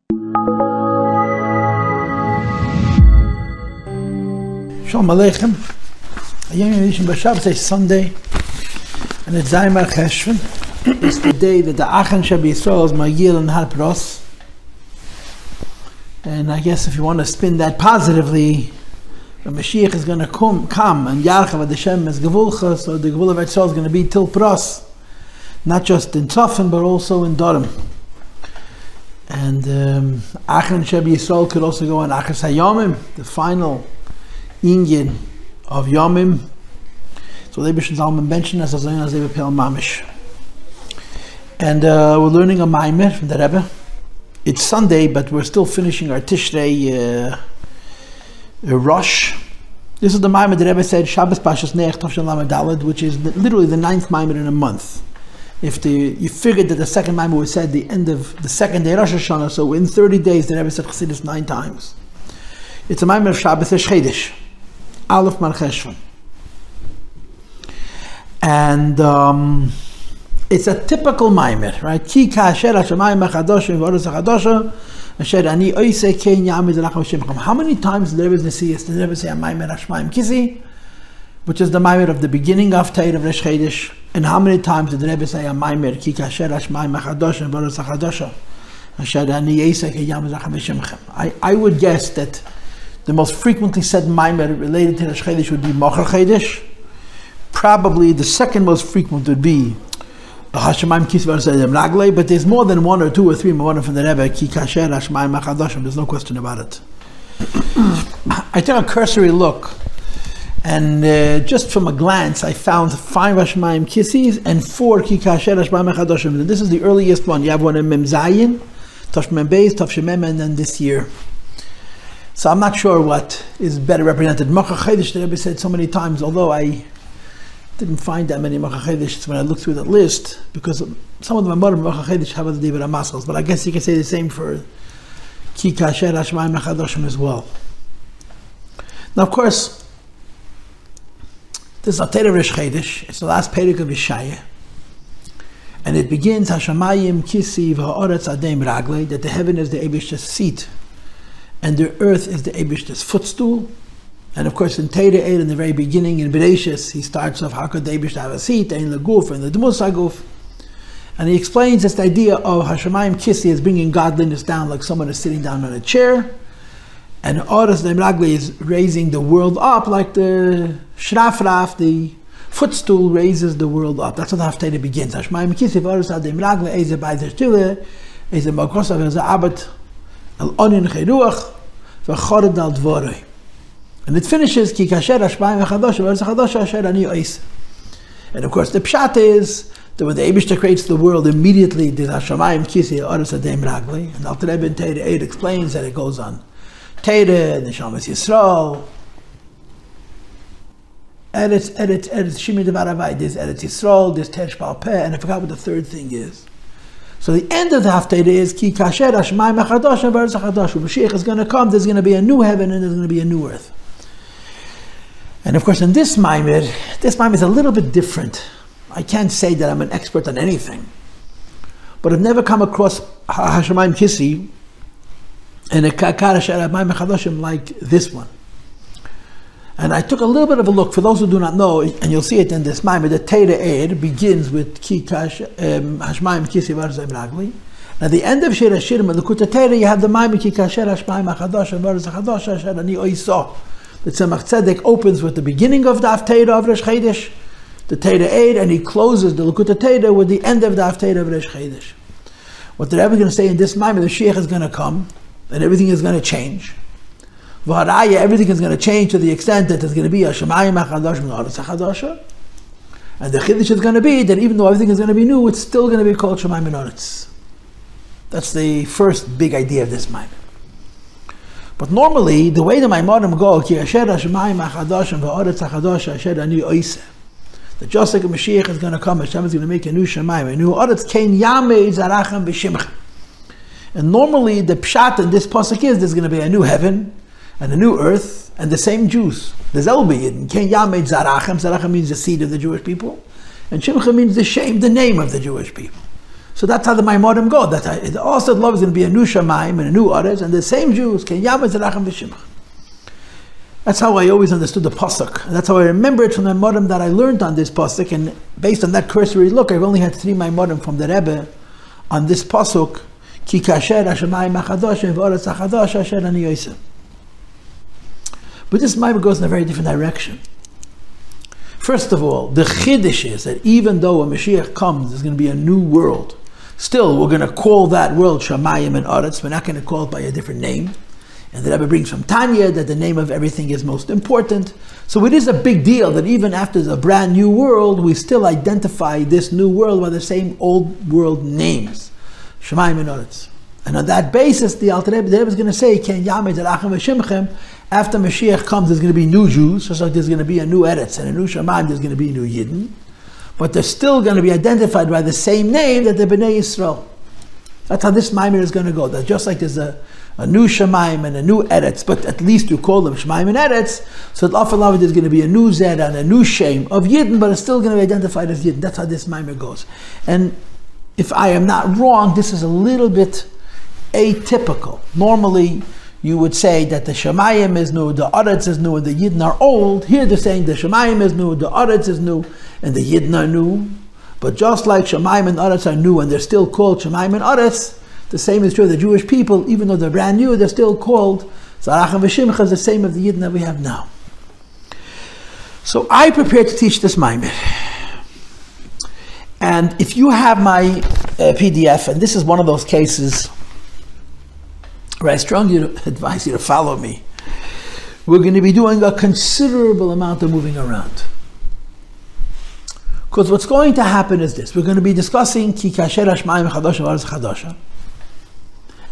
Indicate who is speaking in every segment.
Speaker 1: Shalom Aleichem. Yom Shabbos is Sunday, and it's Zayim Cheshvan. It's the day that the Yidden Yisroel is Magil and Harpros. And I guess if you want to spin that positively, the Moshiach is going to come and Yarchav ad Hashem is Gevulcha, so the Gevul of Yisroel is going to be till Pros, not just in Sof but also in Adom. And Ain Sof could also go on Shamayim, the final Inyan of Yomim. So Rebbe should mention as a Rebbe Pel Mamish. And we're learning a Mamer from the Rebbe. It's Sunday, but we're still finishing our Tishrei Rosh. This is the Mamer the Rebbe said, Shabbos Pashas Neach Tov Shalom Daled, which is literally the 9th Mamer in a month. If you figured that the second Mamer was said the end of the second day Rosh Hashanah, so in 30 days the Rebbe said Chassidus 9 times. It's a Mamer of Shabbos HaShamayim Aleph Marcheshvan. And it's a typical Mamer, right? Kaasher HaShamayim HaChadashim והארץ החדשה אשר אני עושה כן יעמיד לכם שמכם. How many times did the Rebbe say Mamer HaShamayim HaChadashim, which is the Mamer of the beginning of Torah of Rosh Chodesh, and how many times did the Rebbe say Mamer כאשר HaShamayim HaChadashim והארץ החדשה אשר אני עושה כן יעמיד לכם שמכם? I would guess that the most frequently said Mamer related to Rosh Chodesh would be Mocher Chodesh. Probably the second most frequent would be Regly, but there's more than one or two or three more from the Rebbe, כאשר השמים החדשים. There's no question about it. I took a cursory look, and just from a glance, I found 5 השמים כסאי and 4 כאשר השמים החדשים. This is the earliest one. You have one in Mem Zayin, Tashmem Beis, Tashmem, and then this year. So I'm not sure what is better represented. Mocher Chodesh, the Rebbe said so many times, although I didn't find that many Mocher Chodesh when I looked through that list, because some of them are modern Mocher Chodesh have other David Amaskos, but I guess you can say the same for כאשר השמים החדשים as well. Now, of course, this is a Torah of Rosh Chodesh. It's the last Perek of Yeshaya, and it begins Hashamayim kisi והארץ הדום רגלי, that the heaven is the Eibishter's seat and the earth is the Eibishter's footstool. And of course, in Torah 8, in the very beginning, in Bereshis, he starts off, how could the Eibishter have a seat, Ein Leguf, and the Dmus HaGuf. And he explains this idea of Hashamayim Kisi as bringing godliness down, like someone is sitting down on a chair. And Aretz Regly is raising the world up, like the Shrafraf, the footstool, raises the world up. That's how the Haftarah begins. Hashamayim Kisi, Aretz Regly, Eze Beizer Tile, Eze Makosav, Eze Abat, Al Onin Cheruach, V'chored Al Dvorei. And it finishes כאשר השמים החדשים והארץ החדשה אשר אני עושה. And of course the pshat is that when the Eibishter creates the world, immediately there's השמים כסאי הארץ הדום רגלי. And Alter Rebbe in Torah 8 explains that it goes on Torah, Yidden Yisroel, Eretz, Shimi Devaravai, there's Eretz Yisroel, there's Teresh Palpeh, and I forgot what the third thing is. So the end of the Haftarah is כאשר השמים החדשים והארץ החדשה. Moshiach is going to come, there's going to be a new heaven and there's going to be a new earth. And of course, in this Mamer is a little bit different. I can't say that I'm an expert on anything, but I've never come across Hashamayim Kisi and a כאשר השמים החדשים like this one. And I took a little bit of a look. For those who do not know, and you'll see it in this Mamer, the Torah 8 begins with Hashamayim Kisi v'aretz רגלי. At the end of Shir HaShirim and the Likutei Torah, you have the Mamer כאשר השמים החדשים והארץ החדשה אשר אני עושה. The Tzemach Tzedek opens with the beginning of the Haftarah of Rosh Chodesh, the Torah 8, and he closes the Likutei Torah with the end of the Haftarah of Rosh Chodesh. What they're ever going to say in this Mamer, the Moshiach is going to come, and everything is going to change. V'haraya, everything is going to change to the extent that there's going to be a Shamayim HaChadashim v'Aretz HaChadasha, and the Chiddush is going to be that even though everything is going to be new, it's still going to be called Shamayim and Aretz. That's the first big idea of this Mamer. But normally, the way the Maimarim go, כאשר השמים החדשים והארץ החדשה אשר אני עושה, that just like a Moshiach is going to come, Hashem is going to make a new Shamayim, a new Aretz, כן יעמד זרעכם בשמכם. And normally, the pshat in this pasuk is there's going to be a new heaven and a new earth and the same Jews. There's Elbi, and Ken Yamed Zarachem. Zarachem means the seed of the Jewish people, and Shimcha means the name of the Jewish people. So that's how the Maimorim go. That also love is going to be a new Shamayim and a new Aretz, and the same Jews can Yamad Zerachem V'Shimcha. That's how I always understood the pasuk. And that's how I remember it from the Maimorim that I learned on this pasuk. And based on that cursory look, I've only had 3 Maimorim from the Rebbe on this pasuk. כאשר השמים החדשים והארץ החדשה אשר אני עושה. But this Mamer goes in a very different direction. First of all, the chiddush is that even though a Moshiach comes, there's going to be a new world. Still, we're going to call that world Shamayim and Aretz. We're not going to call it by a different name. And the Rebbe brings from Tanya that the name of everything is most important. So it is a big deal that even after the brand new world, we still identify this new world by the same old world names. Shamayim and Aretz. And on that basis, the Rebbe is going to say, Ken Yamei Zerachem V'Shimchem, after Mashiach comes, there's going to be new Jews, just like there's going to be a new Aretz and a new Shamayim, there's going to be a new Yidden. But they're still going to be identified by the same name that the Bnei Yisroel. That's how this Mamer is going to go. That just like there's a new Shamayim and a new Aretz, but at least you call them Shamayim and Aretz, so that there's going to be a new Zed and a new Shem of Yidden, but it's still going to be identified as Yidden. That's how this Mamer goes. And if I am not wrong, this is a little bit atypical. Normally, you would say that the Shamayim is new, the Aretz is new, and the Yidden are old. Here they're saying the Shamayim is new, the Aretz is new, and the Yidden are new. But just like Shamayim and Aretz are new, and they're still called Shamayim and Aretz, the same is true of the Jewish people. Even though they're brand new, they're still called Zerachem V'Shimcha, is the same of the Yidden that we have now. So I prepared to teach this Mamer. And if you have my PDF, and this is one of those cases where I strongly advise you to follow me, we're going to be doing a considerable amount of moving around. Because what's going to happen is this. We're going to be discussing כאשר השמים החדשים והארץ החדשה.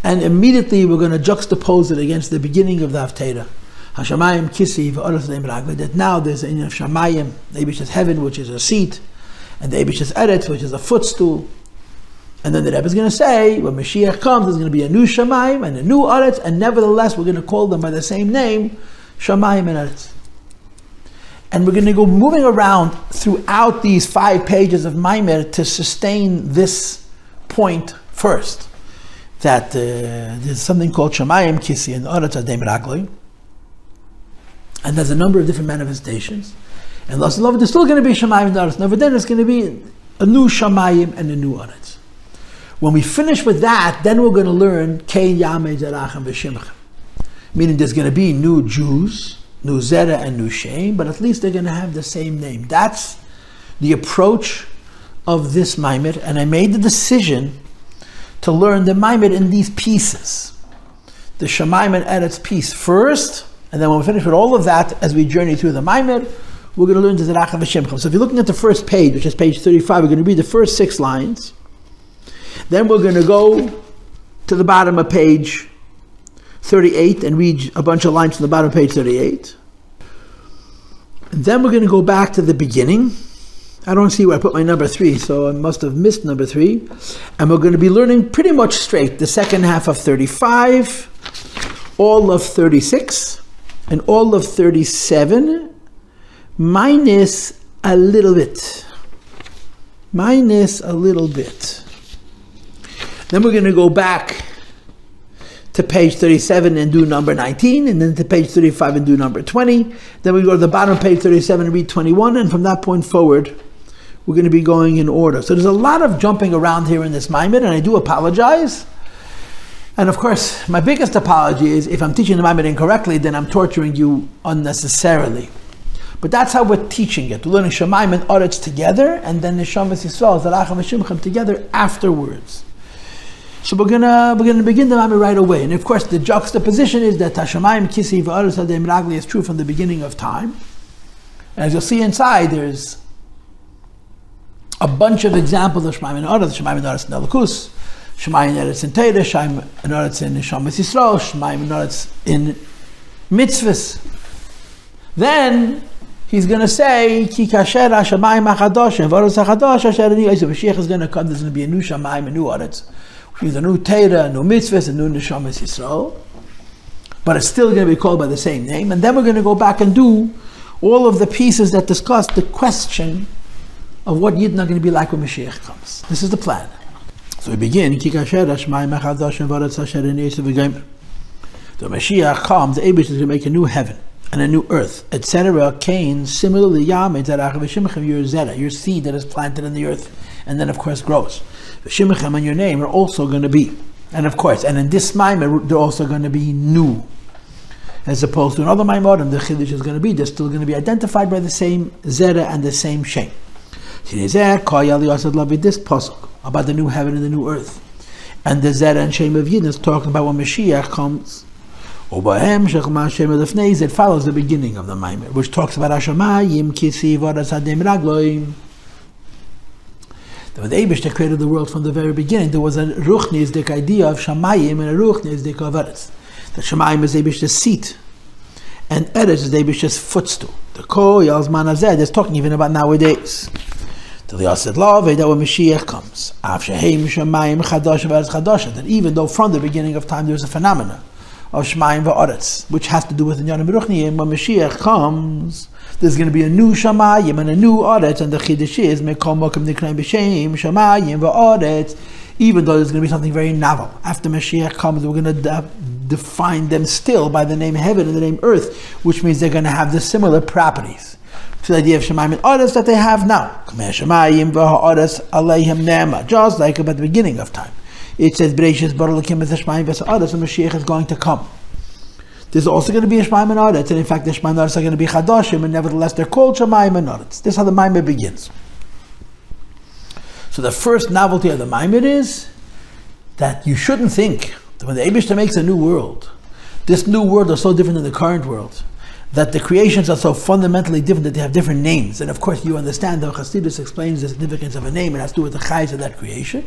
Speaker 1: And immediately we're going to juxtapose it against the beginning of the Haftarah. השמים כסאי והארץ רגלי. That now there's a Shamayim, the Eibush's heaven, which is a seat, and the Eibush's Aretz, which is a footstool. And then the Rebbe is going to say, when Moshiach comes, there's going to be a new Shamayim and a new Aretz, and nevertheless we're going to call them by the same name, Shamayim and Aretz. And we're going to go moving around throughout these 5 pages of Mamer to sustain this point first. That there's something called Shamayim, Kisi, and Aretz, Adem, רגלי. And there's a number of different manifestations. And there's still going to be Shamayim and Aretz. Now, but then there's going to be a new Shamayim and a new Aretz. When we finish with that, then we're going to learn Kein Yamei Zerachem V'Shimcha. Meaning there's going to be new Jews, new Zera and new Shem, but at least they're going to have the same name. That's the approach of this Mamer, and I made the decision to learn the Mamer in these pieces. The Shamayim and Aretz piece first, and then when we finish with all of that, as we journey through the Mamer, we're going to learn the Zerachem V'Shimcha. So if you're looking at the first page, which is page 35, we're going to read the first 6 lines. Then we're going to go to the bottom of page 38 and read a bunch of lines from the bottom of page 38. And then we're going to go back to the beginning. I don't see where I put my number 3, so I must have missed number 3. And we're going to be learning pretty much straight the second half of 35, all of 36, and all of 37, minus a little bit. Minus a little bit. Then we're going to go back to page 37 and do number 19, and then to page 35 and do number 20. Then we go to the bottom of page 37 and read 21, and from that point forward, we're going to be going in order. So there's a lot of jumping around here in this Mamer, and I do apologize. And of course, my biggest apology is if I'm teaching the Mamer incorrectly, then I'm torturing you unnecessarily. But that's how we're teaching it. We're learning Shamayim and Aretz together, and then Yisroel, Zerachem V'Shimcha together afterwards. So we're gonna begin the Mamer right away. And of course the juxtaposition is that Hashamayim Kisi v'Aretz Adem רגלי is true from the beginning of time. And as you'll see inside, there's a bunch of examples of Shamayim and Aretz, Shamayim and Aretz in Elokus, Shamayim and Aretz in Torah, Shamayim and Aretz in Yidden Yisroel, Shamayim and Aretz in Mitzvos. Then he's going to say, כאשר השמים החדשים והארץ החדשה אשר אני עושה. Moshiach is going to come, there's going to be a new Shamayim, a new Aretz. Which is a new Torah, a new Mitzvos, a new Yidden Yisroel. But it's still going to be called by the same name. And then we're going to go back and do all of the pieces that discuss the question of what Yidden are going to be like when Moshiach comes. This is the plan. So we begin, כאשר השמים החדשים והארץ אשר אין יוסף וגמר. The Moshiach comes, the Rebbe is going to make a new heaven and a new earth, etc. Cain, similarly, your seed that is planted in the earth and then of course grows. V'shimachem and your name are also going to be, and of course, and in this Mamer, they're also going to be new. As opposed to another Maimon, the Chiddush is going to be, they're still going to be identified by the same Zera and the same Shem. This pasuk about the new heaven and the new earth. And the Zera and Shem of Yidden is talking about when Moshiach comes. It follows the beginning of the Mamer, which talks about Hashamayim, Kisi, Vadas, Adem, Ragloim. When the Eibishter created the world from the very beginning, there was a Ruchnisdik idea of Shamayim and a Ruchnisdik of Aretz. The Shamayim is Eibishter's seat, and Aretz is Eibishter's footstool. The Koyal's Manazed is talking even about nowadays. Till the Yossi that when Moshiach comes, Shamayim HaChadashim HaChadasha, that even though from the beginning of time there is a phenomena of Shamayim and Aretz, which has to do with the Inyanim Ruchniim, when Moshiach comes, there's going to be a new Shamayim and a new Aretz, and the Chiddush is Mekom Mokim Nikraim B'Shem Shamayim and Aretz. Even though there's going to be something very novel, after Moshiach comes, we're going to define them still by the name heaven and the name earth, which means they're going to have the similar properties to the idea of Shamayim and Aretz that they have now. Just like about the beginning of time. It says, Bereshis bara Elokim et Shamayim v'Aretz, and Moshiach is going to come. There's also going to be a Shamayim and Aretz, and in fact the Shamayim and Aretz are going to be Chadashim, and nevertheless they're called Shamayim and Aretz. This is how the Mamer begins. So the first novelty of the Mamer is that you shouldn't think that when the Eibishter makes a new world, this new world is so different than the current world, that the creations are so fundamentally different that they have different names. And of course you understand that Chassidus explains the significance of a name, and it has to do with the chayes of that creation.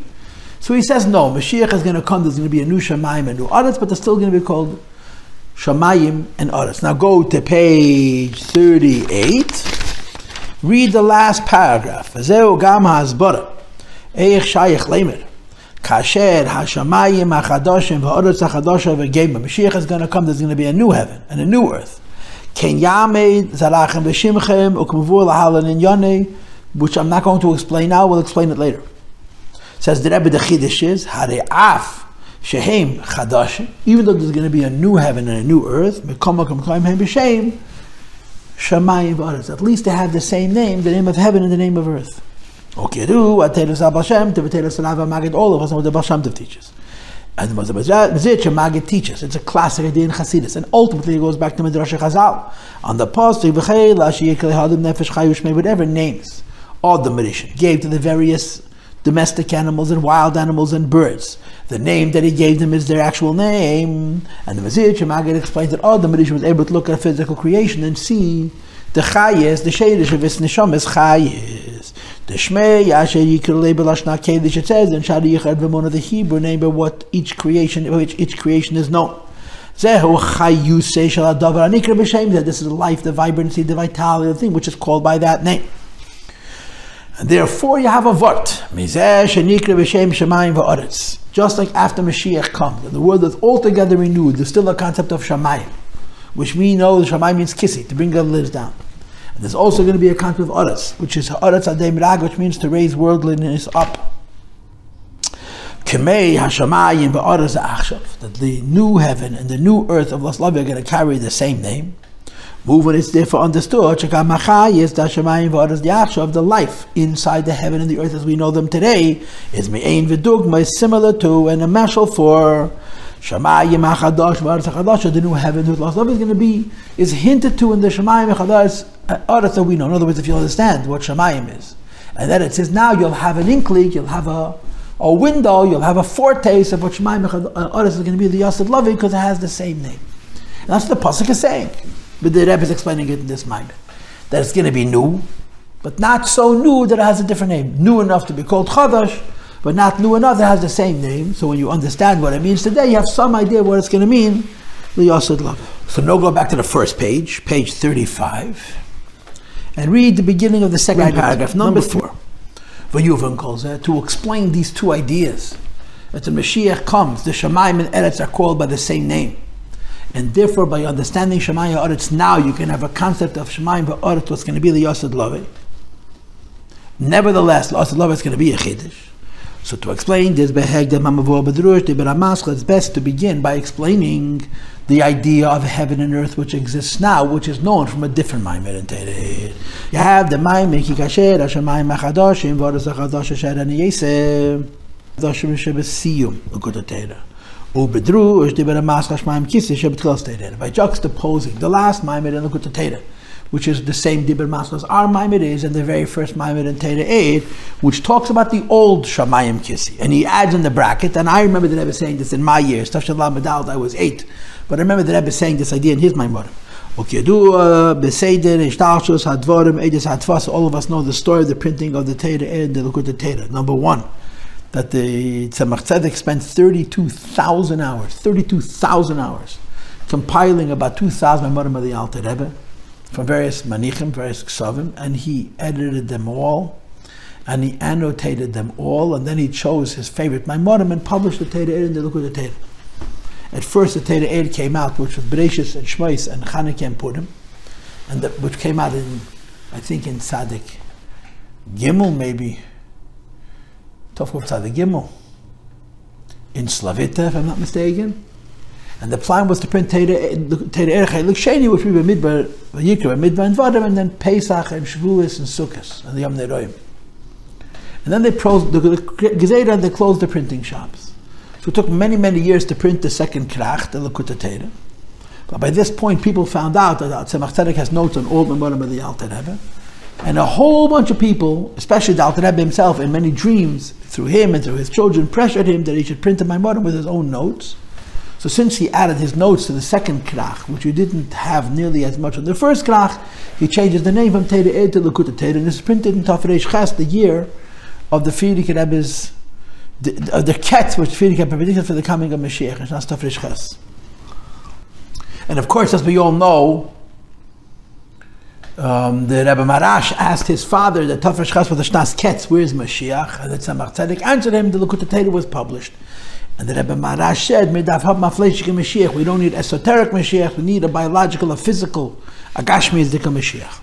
Speaker 1: So he says, no, Moshiach is going to come, there's going to be a new Shamayim and a new Aretz, but they're still going to be called Shamayim and Aretz. Now go to page 38, read the last paragraph. V'zeu gam ha'azbara, eich shayich lemer, כאשר השמים החדשים והארץ החדשה וגמר. Moshiach is going to come, there's going to be a new heaven and a new earth. Ken yamed zarachem v'shimchem ukmavur lahalan inyane, which I'm not going to explain now, we'll explain it later. Says the Rebbe, the Chiddush is, Hare'af shehem chadashim, even though there's going to be a new heaven and a new earth, mekomakom klaim hem b'shem, Shamayim v'aretz. At least they have the same name, the name of heaven and the name of earth. Okay, all of us know what the Baal Shem Tov teaches. And the Maggid teaches. It's a classic idea in Chassidus, and ultimately it goes back to Midrash Chazal. On the pasuk, whatever names all the Marishan gave to the various domestic animals and wild animals and birds, the name that he gave them is their actual name. And the Maggid explains that all the Marishan was able to look at a physical creation and see the chayes, the shadish of its neshama is chayes. The shmei asher yikra label ashna kedish, it says in Shadi Yichad V'mona, the Hebrew name of what each creation is known. Zehu chayusei shel hadavar anikra b'shem, that this is the life, the vibrancy, the vitality of the thing which is called by that name. And therefore you have a vort, mizeh shenikra b'shem Shamayim v'aretz. Just like after Moshiach comes, and the world is altogether renewed, there's still a concept of Shamayim, which we know the Shamayim means kisi, to bring godliness down. And there's also going to be a concept of Aretz, which is Aretz Adem Rag, which means to raise worldliness up. Kemei HaShamayim v'Aretz Achshav, that the new heaven and the new earth of Laslavia are going to carry the same name. Moving is therefore understood, the life inside the heaven and the earth as we know them today is Ain v'dugma, is similar to and a mashal for Shamayim HaChadash v'Aretz HaChadasha, the new heaven who Laslavia is going to be, is hinted to in the Shamayim HaChadash Aretz that we know. In other words, if you understand what Shamayim is, and then it says now you'll have an inkling, you'll have a window, you'll have a foretaste of what Shamayim Aretz is going to be, the Yossi Lavi, because it has the same name. And that's what the pasuk is saying. But the Rebbe is explaining it in this Mamer, that it's going to be new, but not so new that it has a different name. New enough to be called Chadash, but not new enough that it has the same name. So when you understand what it means today, you have some idea what it's going to mean, the Yossi Lavi. So now go back to the first page, page 35. And read the beginning of the second paragraph, number 4. To explain these two ideas. That the Moshiach comes, the Shamayim and Aretz are called by the same name. And therefore, by understanding Shamayim and Aretz now, you can have a concept of Shamayim and Aretz, what's going to be the Yossi Lavi. Nevertheless, the Yossi Lavi is going to be a Chiddush. So to explain this, it's best to begin by explaining the idea of heaven and earth which exists now, which is known from a different Mamer in Torah. You have the Mamer כאשר השמים החדשים והארץ החדשה שהשמים החדשים שבסיום לקוטי תורה. ובדרוש דיבר המס השמים כסאי שבתחילת תורה. By juxtaposing the last Mamer in לקוטי תורה, which is the same Dibur Maslas our Mamer is, and the very first Mamer in Torah 8, which talks about the old Shamayim Kisi. And he adds in the bracket, and I remember the Rebbe saying this in my years, I was 8, but I remember the Rebbe saying this idea in his Maimor. All of us know the story of the printing of the Torah and the Likutei Torah. Number one, that the Tzemach Tzedek spent 32,000 hours compiling about 2,000 Maimorim of the Alter Rebbe, from various manichim, various ksavim, and he edited them all, and he annotated them all, and then he chose his favorite Maimorim and published the Torah in the Likutei Torah. At first, the Torah came out, which was Bereshis and Shmos and Chanukah and Purim, and which came out in, I think, in Tzadik Gimel, maybe Tovkov Tzadik Gimel, in Slavita, if I'm not mistaken. And the plan was to print Torah Erechai L'Sheni, which we were Midbar Yikra, Midbar and Vadim, and then Pesach and Shavuos and Sukkot and the Yom Neroim. And then they closed the printing shops. So it took many, many years to print the second Krach, the Likutei Torah. But by this point, people found out that Tzemach Tzedek has notes on all the Maimorim of the Alter Rebbe, and a whole bunch of people, especially the Alter Rebbe himself, in many dreams, through him and through his children, pressured him that he should print the Maimorim with his own notes. So since he added his notes to the second Krach, which we didn't have nearly as much on the first Krach, he changes the name from Torah to Likutei Torah, and it's printed in Tafresh Ches, the year of the Frierdiker Rebbe's, the Ketz, which Frierdiker Rebbe predicted for the coming of Moshiach, and that's Tafresh Ches. And of course, as we all know, the Rebbe Marash asked his father, the Tafresh Ches was the Shnas Ketz, where's Moshiach? And the Tzemach Tzedek answered him, the Likutei Torah was published. And the Rebbe Marash said, we don't need esoteric Mashiach, we need a biological, a physical, a Gashmizdika Mashiach.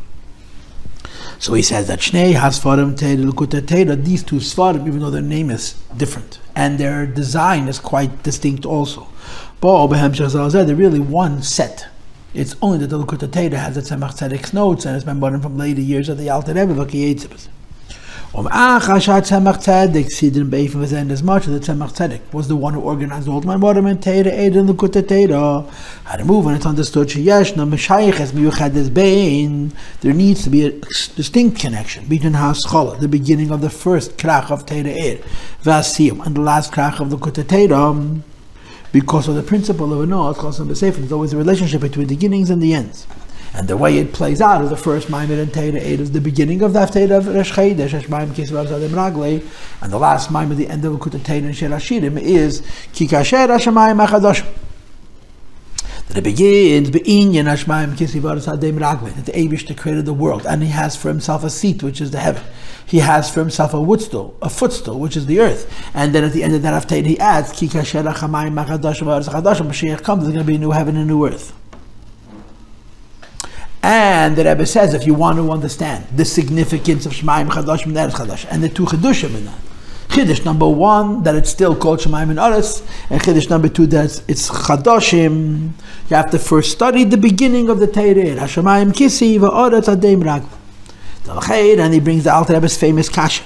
Speaker 1: So he says that Shnei Hasfarim Torah Likutei Torah, these two Sfarim, even though their name is different, and their design is quite distinct also. But they're really one set. It's only that the Likutei Torah has the Tzemach Tzedek's notes, and it's been born from later years of the Alter Rebbe, as much as the Tzemach Tzedek was the one who organized all my Maimorim and Torah and Likutei Torah. How to move when it's understood there needs to be a distinct connection between Haskala, the beginning of the first Krach of Torah and the last Krach of the Likutei Torah, because of the principle of there's always a relationship between the beginnings and the ends. And the way it plays out is the first Mamer in Torah 8 is the beginning of the Torah of Rosh Chodesh, Shamayim רגלי, and the last Mamer, the end of Likutei Torah and Shir Hashirim is כאשר השמים החדשים. That it begins b'inyan השמים רגלי, that the Eibishter created the world, and he has for himself a seat, which is the heaven. He has for himself a footstool, which is the earth. And then at the end of that after he adds כאשר השמים החדשים והארץ החדשה, Moshiach comes, there's going to be a new heaven and a new earth. And the Rebbe says, if you want to understand the significance of Shamayim Chadashim and Aretz and the two Chadshim in that, Chiddush number one, that it's still called Shamayim and Aretz, and Chiddush number two, that it's Chadashim, you have to first study the beginning of the Torah, HaShamayim Kisi, והארץ הדום רגלי. And he brings the Alter Rebbe's famous Kaasher.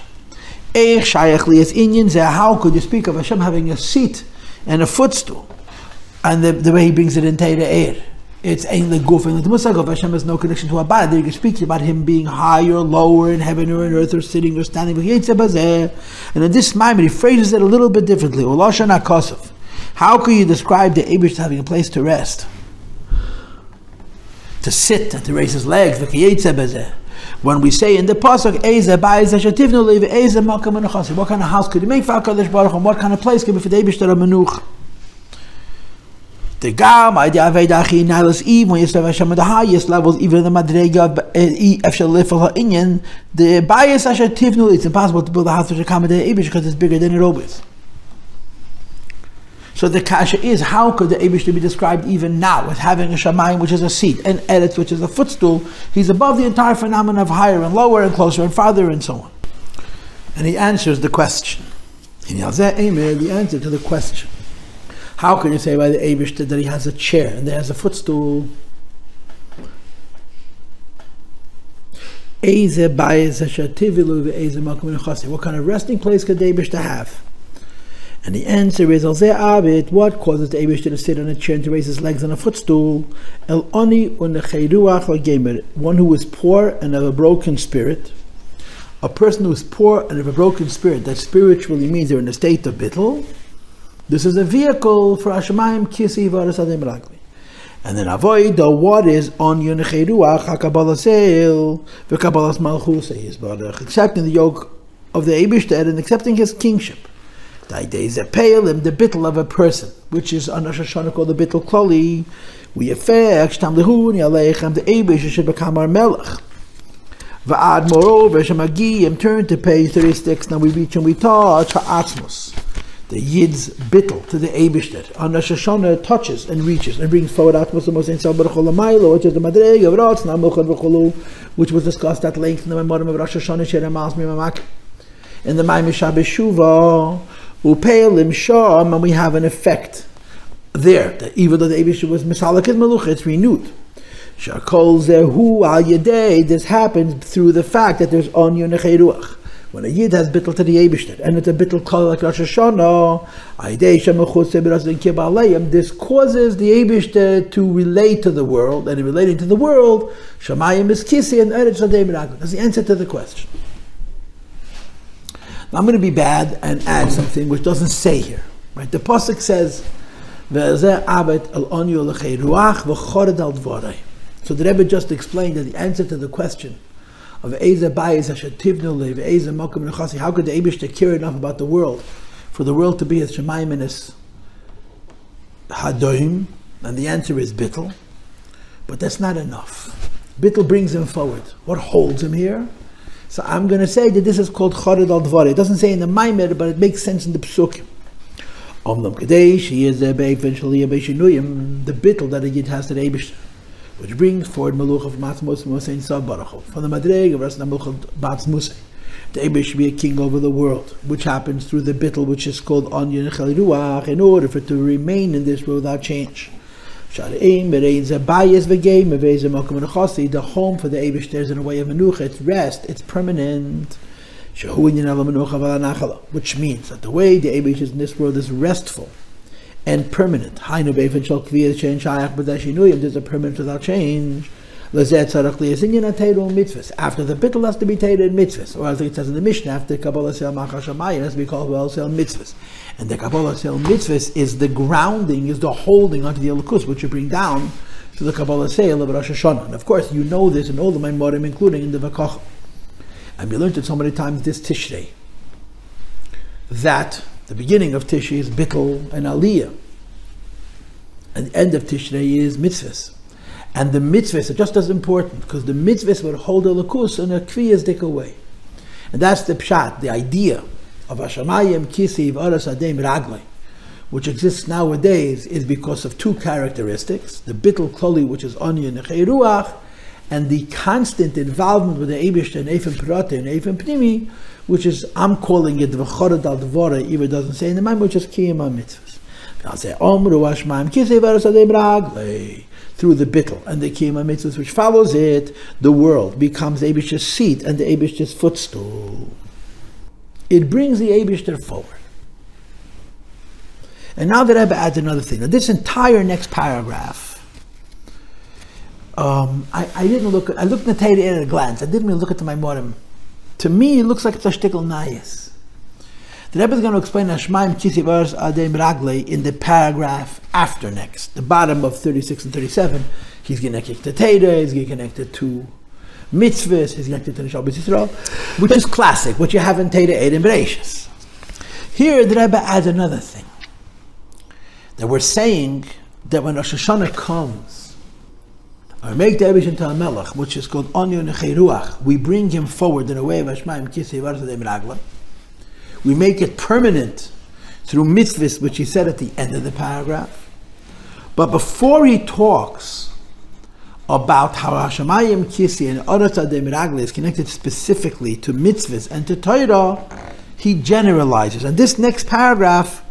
Speaker 1: How could you speak of Hashem having a seat and a footstool? And the way he brings it in Torah, it's Ain Sof, and the Musag of Hashem has no connection to a body. You can speak about him being higher, lower, in heaven or in earth, or sitting or standing. And in this Mamer, he phrases it a little bit differently. How can you describe the Eibush having a place to rest, to sit and to raise his legs? When we say in the pasuk, what kind of house could you make for HaKadosh Baruch Hu, and what kind of place could be for the Eibush Menuch? The Gam, idea of Eidachi, Nilas Eve, when you start Hashem at the highest levels, even the Madrega, the bias Asher Tivnu, it's impossible to build a house which accommodates Eibush because it's bigger than it always. So the Kaasher is, how could the Eibush be described even now as having a Shamayim, which is a seat, and Aretz, which is a footstool? He's above the entire phenomenon of higher and lower and closer and farther and so on. And he answers the question. The answer to the question, how can you say by the Eibishter that he has a chair and there has a footstool? What kind of resting place could the Eibishter have? And the answer is, what causes the Eibishter to sit on a chair and to raise his legs on a footstool? One who is poor and of a broken spirit. A person who is poor and of a broken spirit, that spiritually means they're in a state of bittul. This is a vehicle for Hashemayim, kisi, v'aras, adem, רגלי. And then avoid what is on Yonechei Ruach, HaKabbalah Seil, v'Kabbalas Malchus, accepting the yoke of the Eibishter and accepting his kingship. The idea is a Paltiel, the bittul of a person, which is on Rosh Hashanah called the bittul klali. We affect Shtam Lehun Yaleichem, the Eibishter should become our melech. Va'ad moreover, Shemagiyim turn to page 36. Now we reach and we touch Ha'atzmos, the Yid's bittul to the Eibishter. On Rosh Hashanah touches and reaches and brings forward Atzmos the Ain Sof, which is the Madreg of Rotz, which was discussed at length in the Mamer of Rosh Hashanah Sheremas Mimamak. In the Mamer Shabbat Upelim Sham, and we have an effect there that even though the Eibishter was Misalakid Melucha, it's renewed. Shakol Zehu Al Yedei, this happens through the fact that there's on Yonechei Ruach. When a Yid has bittul to the Eibishter, and it's a bittul called like Rosh Hashanah, this causes the Eibishter to relate to the world, and in relating to the world, Shamayim is Kisi and Aretz. That's the answer to the question. Now I'm going to be bad and add something which doesn't say here. Right? The pasuk says, so the Rebbe just explained that the answer to the question of how could the Eibishter care enough about the world for the world to be his Shamayim and his hadom, and the answer is bittul. But that's not enough. Bittul brings him forward. What holds him here? So I'm going to say that this is called Chored al Dvar. It doesn't say in the Mamer, but it makes sense in the Psukim. The bittul that a Yid has to the Eibishter, which brings forward Meluch of Mitzvos Ain Sof from the Madreg of Mitzvos. The Rebbe should be a king over the world, which happens through the bittul, which is called on Yonechei Ruach, in order for it to remain in this world without change. The home for the Eibishter is in a way of menucha, it's rest, it's permanent. Which means that the way the Eibishter is in this world is restful and permanent. There's a permanent without change. After the bittul has to be taken in mitzvos, or as it says in the Mishnah, after Kabbalah Seil Machar Shamayim has to be called well Seil Mitzvos. And the Kabbalah Seil Mitzvos is the grounding, is the holding onto the Elokus, which you bring down to the Kabbalah Seil of Rosh Hashanah. And of course, you know this in all the Maimorim, including in the Vakach. And we learned it so many times this Tishrei, that the beginning of Tishrei is bittul and aliyah, and the end of Tishrei is mitzvahs. And the mitzvahs are just as important, because the mitzvahs will hold a lakus and a kviyas dik away. And that's the pshat, the idea of Hashemayim, kisi, v'aras, adem, רגלי, which exists nowadays, is because of two characteristics: the bittul klali, which is on Yonechei Ruach, and the constant involvement with the Eibishter and Eifim Parate and Eifim Pnimi, which is, I'm calling it v'chored al dvora, even it doesn't say in the Maimon, which is kiyam mitzvahs. I'll say omru Hashemayim kisi v'aras adem רגלי. Through the bittul and the kiyam mitzvahs which follows it, the world becomes the Eibishter's seat and the Eibishter's footstool. It brings the Eibishter forward. And now the Rebbe adds another thing. Now this entire next paragraph, I didn't look. I looked at the Torah at a glance. I didn't really look at the Maimorim. To me, it looks like it's a shtickle nayis. The Rebbe is going to explain Hashemayim kisi v'aras adem רגלי in the paragraph after next, the bottom of 36 and 37. He's connected to Torah, he's connected to Mitzvos, he's connected to the Yidden Yisroel, which is classic, what you have in Torah, Eid Bereishis. Here, the Rebbe adds another thing. That we're saying that when Rosh Hashanah comes, or make the Eibishter into a melech, which is called on Yonechei Ruach, we bring him forward in a way of Hashemayim kisi v'aras adem רגלי. We make it permanent through mitzvahs, which he said at the end of the paragraph. But before he talks about how Hashemayim kisi and Aretz adem רגלי is connected specifically to mitzvahs and to Torah, he generalizes. And this next paragraph,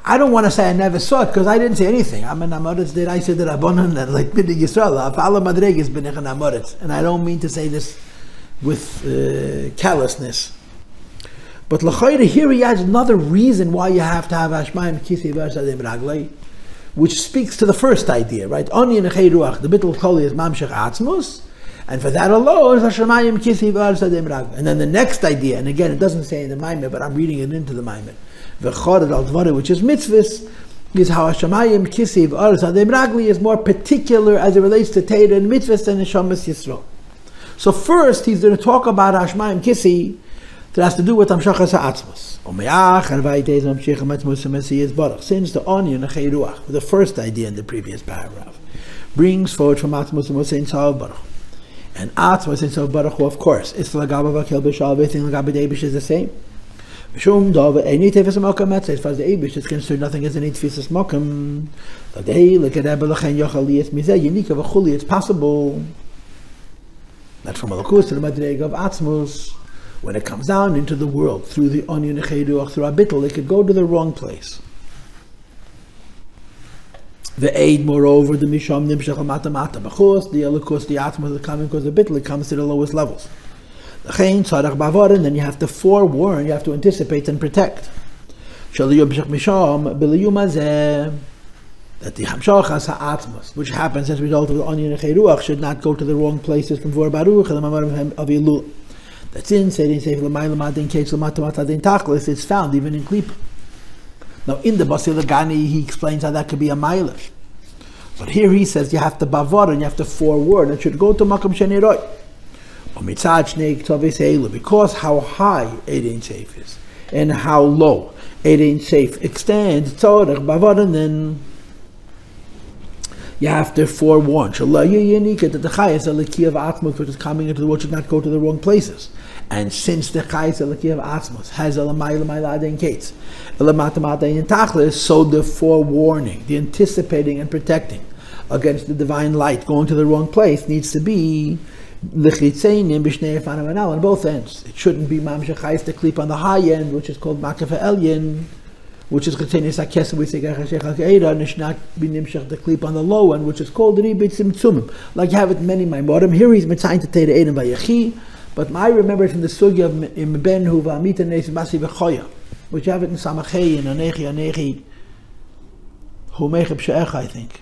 Speaker 1: I don't want to say I never saw it because I didn't say anything. I'm an amoritz did I say that Rabbanan and like Yidden Yisroel, and I don't mean to say this with callousness. But l'chayre, here he adds another reason why you have to have Hashemayim Kisei v'Arzadim רגלי, which speaks to the first idea, right? Onion Nechei Ruach, the bittul koli is Mamshech Atzmus, and for that alone is Hashemayim Kisei v'Arzadim רגלי. And then the next idea, and again it doesn't say in the Mamer, but I'm reading it into the Mamer, v'chorad al dvare, which is Mitzvos, is how Shamayim Kisei v'Arzadim רגly is more particular as it relates to Torah and Mitzvos than Yidden Yisroel. So first he's going to talk about Hashemayim Kisei that has to do with Hamshachas ha'atzmos. Since the onion, the first idea in the previous paragraph, brings forward from Atzmos and Ain Sof Baruch. And Atzmos and Ain Sof Baruch, of course, it's Lagabav Akel B'Shal, everything Lagabav Eibush is the same. As far as the Eibush is concerned, nothing is an Eitfisas Mokum. It's possible that from Malakus to the Madreg of Atzmos, when it comes down into the world through the onion Nechei through Abittel, it could go to the wrong place. The aid, moreover, the Misham Nimshach Matamata Bachos, the Elikus, the Atmos, the coming because the Abittel, it comes to the lowest levels. The Ain Sof and then you have to forewarn, you have to anticipate and protect. That the Hamshachas ha'atzmos, which happens as a result of the onion Nechei should not go to the wrong places from Vor Baruch and the Mamer of Elul. That's in Seidin Seif L'mayla Madin Keitz L'matamat Adin Tachlis. It's found even in Klipa. Now in the Basir Lagani he explains how that could be a Mailer. But here he says you have to bavar and you have to forewarn. It should go to Makam Sheni Roy. Because how high Ain Sof is and how low Ain Sof extends, Tzorech bavar, and then you have to forewarn. That the Chayas Aliki of Atzmos, which is coming into the world, should not go to the wrong places. And since the Chayas Aliki of Atzmos has Elamayla Mailadin Kates, Elamatamata in Tachlis, so the forewarning, the anticipating and protecting against the divine light going to the wrong place needs to be L'chitzeinim b'shnei Fanam on both ends. It shouldn't be Mamshech Chayas to clip on the high end, which is called Makafa Elyon, which is continuous kesser, we say kasher, and it should not be nimshach the clip on the low end, which is called rebbe tzimtzumim. Like you have it many Maimorim. Here he's trying to take the Eidim Vayechi, but I remember it from the sugya of Im Ben Hu V'Amita Neis Masi V'Choya, which you have it in Samachei and Anechi Hu Mecheb She'echa, I think.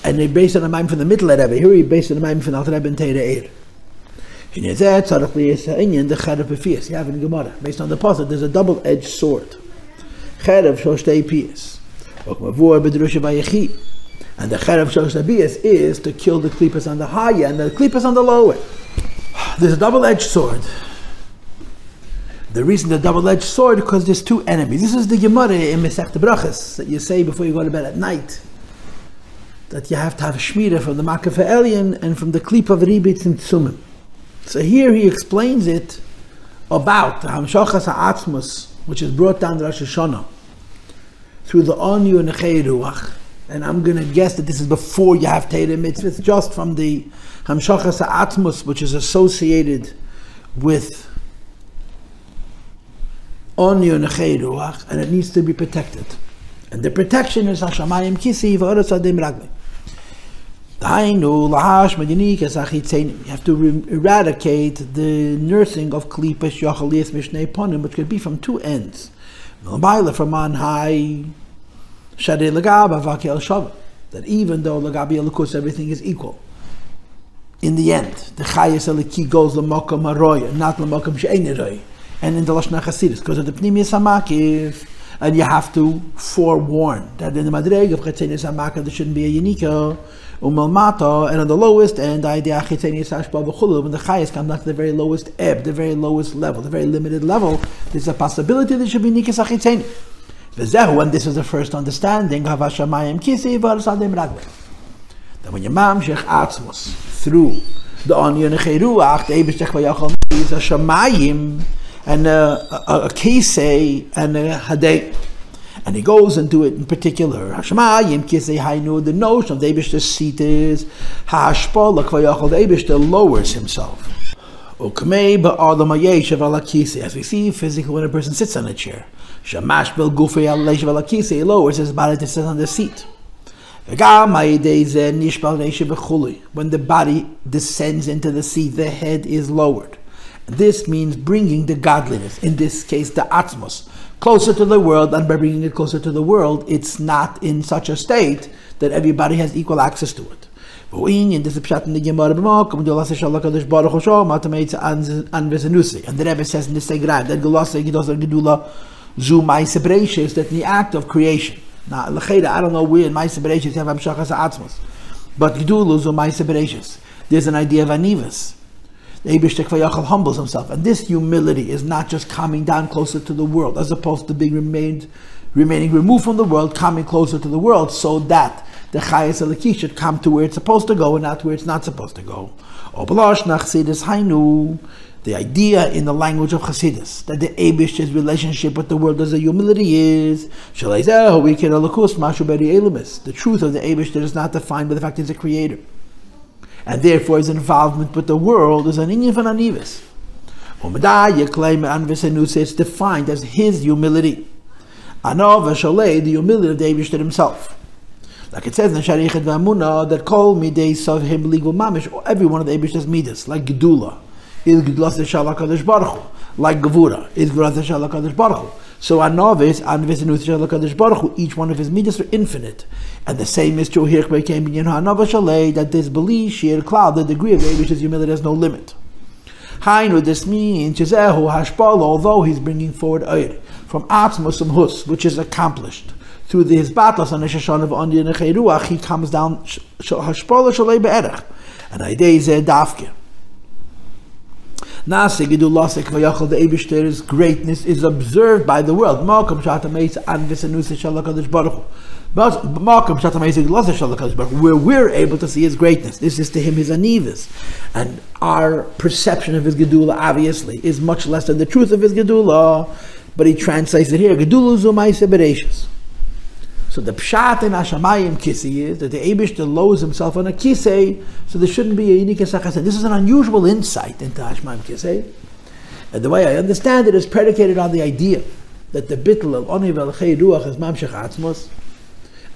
Speaker 1: And they based on a Maim from the middle Rebbe. Here he based on a Maim from the Rebbe and Teira Eir. In Yezet Tzarech Liyes the Cherev B'Fias. You have it in Gemara. Based on the Pasuk, there's a double-edged sword. Cherev Shoshte Pias. And the Cherev Shoshte Pias is to kill the klipas on the high end and the klipas on the low end. There's a double-edged sword. The reason the double-edged sword is because there's two enemies. This is the Gemara in Masechta Brachas that you say before you go to bed at night, that you have to have a shmira from the Makafa Elyon and from the klip of Ribitz and Tzumim. So here he explains it about the Hamshachas ha'atzmos, which is brought down to Rosh Hashanah through the Oniyu and Nechei Ruach. And I'm going to guess that this is before you have Torah Mitzvahs, just from the Hamshachas ha'atzmos, which is associated with Oniyu and Nechei Ruach, and it needs to be protected. And the protection is Hashamayim Kisei v'Aretz רגלי. You have to eradicate the nursing of klipas yachalias mishnei ponim, which could be from two ends. From on high, that even though lagabi elukus everything is equal, in the end the chayes eliki goes l'mokom haroy and not l'mokom she'ein haroy, and in the lashon hachasidus because of the pnimius hamakif. And you have to forewarn that in the madreg of chetzenis hamakif there shouldn't be a yenika. And on the lowest end, when the chayas comes down to the very lowest ebb, the very lowest level, the very limited level, there's a possibility there should be nikas achitzeni. And this is the first understanding of Hashamayim Kisei v'Arzadim רגלי. That when you mamshech atzmos through the onion Nechei Ruach, the Eibush Vayachal is a Shamayim and a K'sei and a Hadei. And he goes into it in particular. Hashemayim Kisei Hainu, the notion of the Eibushter's seat is Hashpa L'Kvayachal, the Eibushter lowers himself. As we see physically when a person sits on a chair, he lowers his body to sit on the seat. When the body descends into the seat, the head is lowered. And this means bringing the godliness, in this case the atzmos, closer to the world, and by bringing it closer to the world, it's not in such a state that everybody has equal access to it. And the Rebbe says in the Segrad that in the act of creation. Now, I don't know where in Ma'aseh Bereishis you have Hamshachas Atzmos, but Gedula zu Ma'aseh Bereishis. There's an idea of anivas. The Eibishter Kvayachal humbles himself, and this humility is not just coming down closer to the world, as opposed to being remaining removed from the world, coming closer to the world, so that the Chayes Eliki should come to where it's supposed to go and not where it's not supposed to go. The idea in the language of Chassidus that the Eibishter's relationship with the world as a humility is the truth of the Eibishter is not defined by the fact he's a creator, and therefore his involvement with the world is an inyan van anivas. It's defined as his humility, the humility of the Eibishter himself. Like it says in Sharichet V'Amunah that kol midei sav him legal mamish, every one of the Eibishter's midas, like Gedula is Gedulas Shal HaKadosh Baruch Hu, like Gevura is Gedulas Shal HaKadosh Baruch Hu. So Anvis and Shal HaKadosh Baruch Hu, each one of his midas are infinite, and the same is true here that this belief sheer cloud, the degree of the Eibishter's humility has no limit. Hainu, this means Jezehu Hashpal, although he's bringing forward Eir from Atzmos Hus, which is accomplished through his battles on the Shashan of Andi and Cheiruach, he comes down Hashpal Shalei Be'erach, and Aidei Zeh Dafke. Nase Gedulasek Vayachal, the Eibishter's greatness is observed by the world. Malkam Shatameis and Visanus Shal HaKadosh Baruch Hu. Malkam Shatameis Gedulasek Shal HaKadosh Baruch Hu, where we're able to see his greatness. This is to him his anivas, and our perception of his Gedula obviously is much less than the truth of his Gedula. But he translates it here. Gedula zu Ma'aseh Bereishis. So the pshat in Hashamayim Kisi is that the Eibishter lowers himself on a Kisei, so there shouldn't be a unique Kesachaseh. This is an unusual insight into Hashamayim Kisei. And the way I understand it is predicated on the idea that the bittul of Oni Velchei Ruach is Mamshech Atzmos.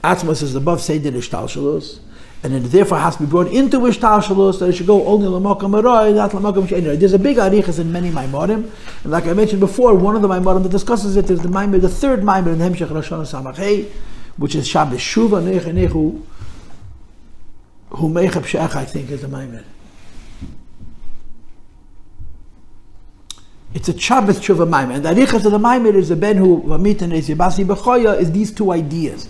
Speaker 1: Atzmos is above Seder Ishtalshalos, and it therefore has to be brought into Ishtalshalos, that it should go only L'Makam Arai, not L'Makam She'enai. There's a big arichas in many Maimorim, and like I mentioned before, one of the Maimorim that discusses it is the Mamer, the third Mamer in Hemshech Roshana Samachei, which is Shabbos Shuva Nechu Hu Meichab Sheach, I think is the Mamer. It's a Shabbos Shuva Mamer, and the arichas of the Mamer is the Ben Hu Vamit and Ezibasi B'choya is these two ideas.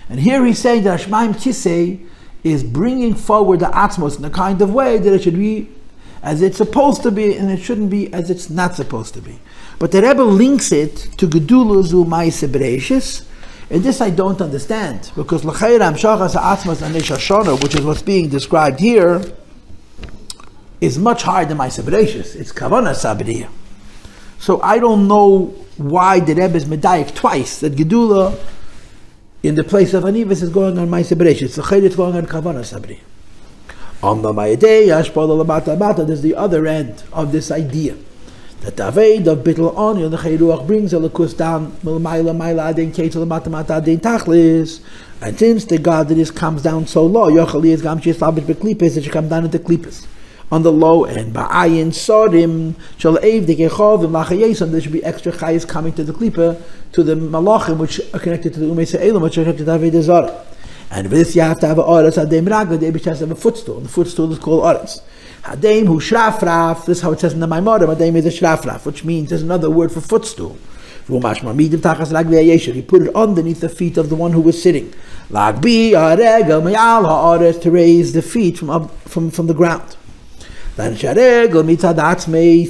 Speaker 1: And here he's saying that Hashamayim Kisei is bringing forward the Atzmos in a kind of way that it should be as it's supposed to be, and it shouldn't be as it's not supposed to be. But the Rebbe links it to Gedula zu Ma'aseh Bereishis, and this I don't understand, because L'cheira Hamshachas Ha'atzmos and Neshashona, which is what's being described here, is much higher than Ma'aseh Bereishis. It's Kavanah Sabriya. So I don't know why the Rebbe is medayik twice that Gedula in the place of Anivas is going on Ma'aseh Bereishis. L'cheira it's going on Kavanah Sabriya. There's the other end of this idea that the Aved of Bittul Oni and the Cheiruach brings Elikus down and since the God that is comes down so low, Yochali is Gamshi Slabish Beklipis, it should come down into Klipis on the low end. Ain Sof shall Ev the Kechov and Lachayes, and there should be extra Chayes coming to the Klipa, to the Malachim which are connected to the Umei Se'elim, which are connected to the Aved Zara. And with this you have to have an Aretz, Hadem Ragla, the Ebish has to have a footstool. The footstool is called Aretz. Hadem hu shrafraf, this is how it says in the Maimorim, Hadem is a shrafraf, which means there's another word for footstool. He put it underneath the feet of the one who was sitting. To raise the feet from the ground.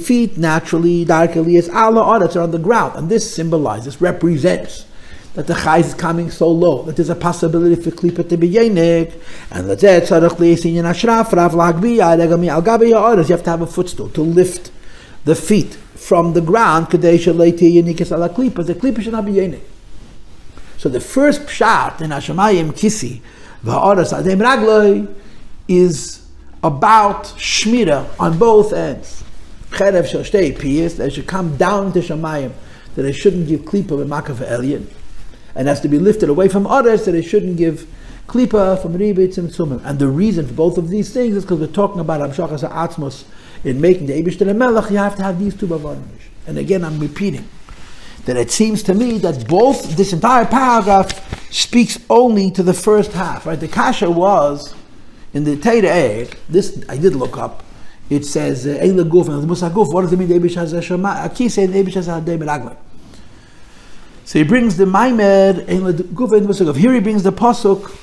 Speaker 1: Feet naturally, darkly, as Allah Aretz are on the ground. And this symbolizes, represents that the chayes is coming so low that there's a possibility for klipa to be yenik, and you have to have a footstool to lift the feet from the ground. The klipa should not be yenik. So the first pshat in Hashamayim Kisi v'ha'aretz adem ragloi is about shmira on both ends. Cherev shel shtei piyas, that it should come down to Shamayim, that it shouldn't give klipa b'makav elyon, and has to be lifted away from others, that it shouldn't give klipa from ribitz and sumim. And the reason for both of these things is because we're talking about hamshachas ha'atzmos in making the Eibishter a melech. You have to have these two bavanim. And again, I'm repeating that it seems to me that this entire paragraph speaks only to the first half. Right? The kasher was in the Torah. This I did look up. It says Ein leguf and musaguf. What does it mean? The Eibishter has a Shamayim, a Kisei, and the Eibishter has a hadom and רגלי. So he brings the Mamer Ein leguf and musaguf. Here he brings the pasuk.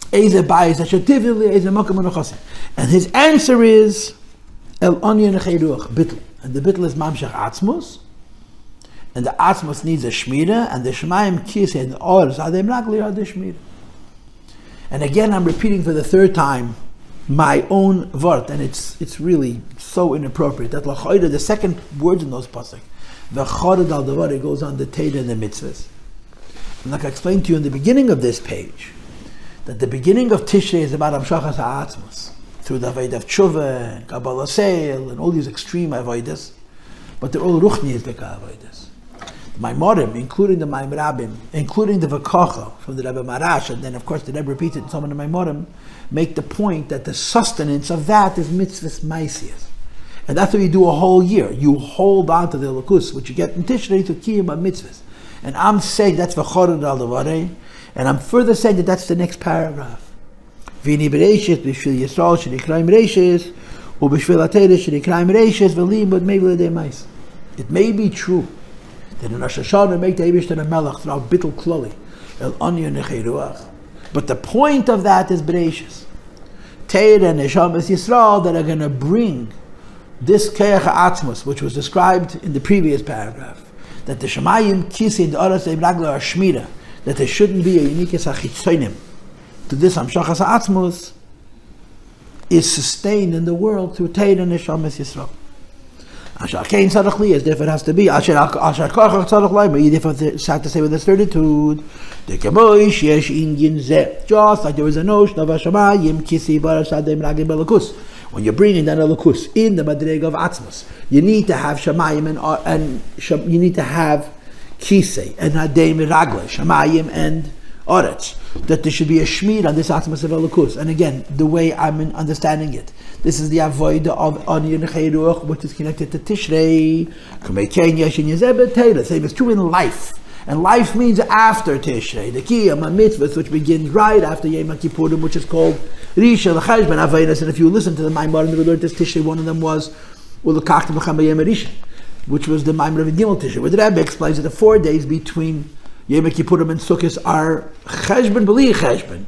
Speaker 1: And his answer is El Onion Cheiruach Bitl. And the Bitl is Mamshach Atzmos. And the Atzmos needs a Shmira, and the Shamayim Kisei and the Aretz Adem רגלי are the Shmira. And again, I'm repeating for the third time my own word, and it's really so inappropriate. That L'choida, the second word in those pasuk, the Chorad al Davar, goes on the Torah and the Mitzvos. And like I explained to you in the beginning of this page, that the beginning of Tishrei is about Hamshachas ha'atzmos, through the Avodah of Tshuva, and Kabbalah Seil, and all these extreme Avodas, but they're all Ruchnias Beka Avodas. The Maimorim, including the Maimrabim, including the Vakacha from the Rebbe Marash, and then of course the Rebbe repeats it in some of the Maimorim, make the point that the sustenance of that is Mitzvos Maisias. And that's what you do a whole year. You hold on to the Lakus, which you get in Tishrei to Kiyum Mitzvos. And I'm saying that's V'chorad al Davarei, and I'm further saying that that's the next paragraph. V'ini b'reishis b'shvil Yisrael shenikraim reishis u'b'shvil ateiris shenikraim reishis v'limud mevil edei mais. It may be true that in Rosh Hashanah make the Eibishter a melech throughout bittul kloli el onion necheiruach. But the point of that is b'reishis. Torah and neshamas Yisrael that are going to bring this keach ha'atzmos, which was described in the previous paragraph, that the Shamayim, Kisei, and the Aretz, the רגלי are shmira, that there shouldn't be a unique achadshim to this hamshachas ha'atzmos, is sustained in the world through Torah and neshamas Yisrael. Asher kein tzarich li, as therefore it has to be. Asher kochach tzarich li, but you therefore have to say with the certitude. Dekemoish yesh inyan zeh. Just like there is a notion of Shamayim, Kisei, v'aretz adem רגלי b'lakus. When you're bringing down a lakus in the madrega of atzmos, you need to have Shamayim and you need to have Kisei and hadom and רגלי, Shamayim and Aretz, that there should be a shmir on this atzmos of lakus. And again, the way I'm understanding it, this is the avodah of onion cheiruach, which is connected to Tishrei. Same is true in life. And life means after Tishrei. The Kiyam Mitzvos, which begins right after Yom Kippurim, which is called Risha l'cheshbon Aveinos. And if you listen to the Mamer that we learned this Tishrei, one of them was Ulukachtem b'cham Risha, which was the Mamer of Gimel Tishrei, where the Rebbe explains that the 4 days between Yom Kippurim and Sukkot are cheshbon b'li cheshbon.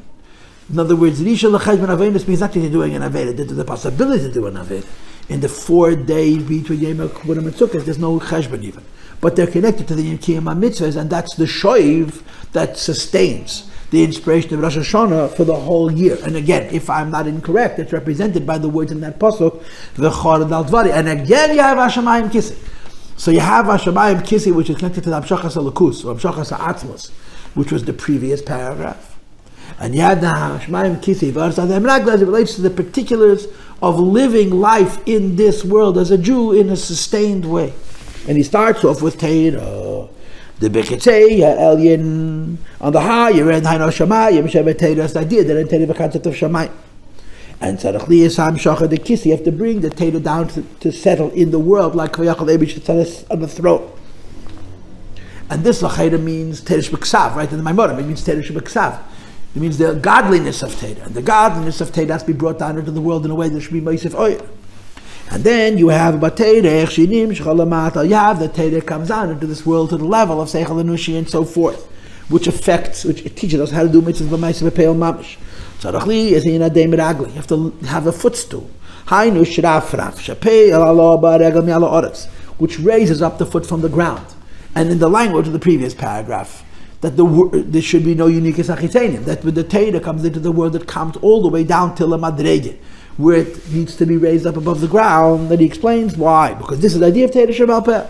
Speaker 1: In other words, Risha l'cheshbon Aveinos means not that you're doing an Aveidah, there's the possibility to do an Aveidah. In the 4 days between Yom Kippurim and Sukkot, there's no cheshbon even. But they're connected to the Yom Mitzvahs, and that's the shoiv that sustains the inspiration of Rosh Hashanah for the whole year. And again, if I'm not incorrect, it's represented by the words in that pasuk, V'chorad al Dvari. And again, you have Shamayim Kisei. So you have Shamayim Kisei, which is connected to the Hamshachas Lakus, or Hamshachas Atzmos, which was the previous paragraph. And you have the Shamayim Kisei, V'aretz Adem רגלי, as it relates to the particulars of living life in this world as a Jew in a sustained way. And he starts off with Torah. The Beketsei Elyon on the higher end, Haino Shamayim, Shevet Torah, that's the idea that in Torah the concept of Shamayim. And Tzarich Li Yisam Shachar the Kisei, you have to bring the Torah down to settle in the world like Koyachal Ebish on the throne. And this Lachayda means Torah Shebeksav, right? In the Maimonides, it means Torah Shebeksav. It means the godliness of Torah. And the godliness of Torah has to be brought down into the world in a way that should be Meisif Oyer. And then you have you have the Torah comes down into this world to the level of Seichel Anushi and so forth, which it teaches us how to do mitzvahs b'maisa b'peil mamish. Tzarachli is in hadom רגלי. You have to have a footstool, which raises up the foot from the ground. And in the language of the previous paragraph, that there should be no unique achitzenim, that when the Torah comes into the world, it comes all the way down till a madrege, where it needs to be raised up above the ground. That he explains why, because this is the idea of Torah Shebal Peh.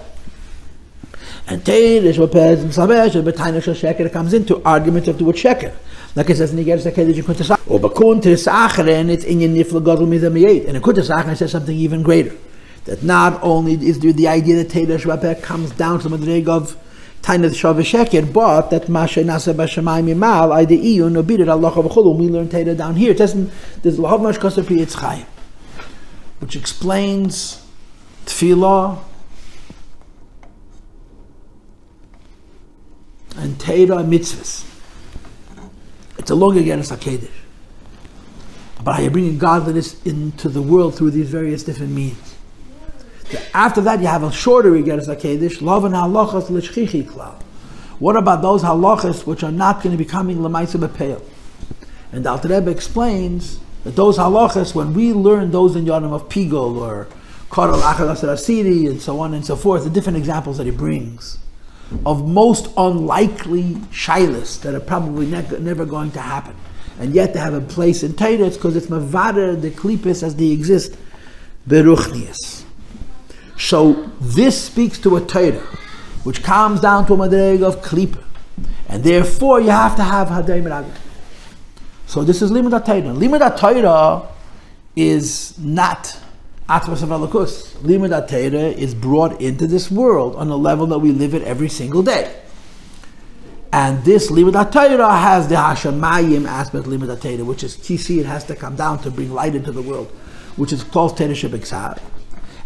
Speaker 1: And Teirish Wapez and Savesh, but Taina Shal Sheker comes into argument of the word Sheker. Like it says in the Gersh HaKadosh in Kuntas Achre. Or Bakun Teres Achre, and it's Inyan Nifla Gadol Midamiyet. And in Kuntas Achre says something even greater. That not only is there the idea that Teirish Wapez comes down to the Madreg of Taina Shal Sheker, but that Masha Nasa Bashamayim Imal, Ida Iyun, Obirit Allah Chavachulu, we learn Teirish down here. It doesn't, there's Lahav Mash Kasar Pri Yitzchayim, which explains Tefillah and Torah and Mitzvos. It's a long against HaKadosh. But how you bring godliness into the world through these various different means. After that, you have a shorter against HaKadosh, Lav and Halachas L'shchichi Klal. What about those halachas which are not going to be coming L'maisa B'Peil? And the Alter Rebbe explains that those halachas, when we learn those in Yonam of Pigol or Karal Achad Asar Asiri and so on and so forth, the different examples that he brings, of most unlikely shilas that are probably never going to happen, and yet they have a place in Torah, it's because it's mavader the klipis as they exist beruchnius. So this speaks to a Torah which comes down to a madreg of klipa, and therefore you have to have hadei meraglim. So this is limud Torah. Limud Torah is not Atmas of Elokus. Limud Torah is brought into this world on a level that we live it every single day. And this Limud Torah has the Hashamayim aspect of Limud Torah, which is Kisi, it has to come down to bring light into the world, which is called Torah Shebeksav.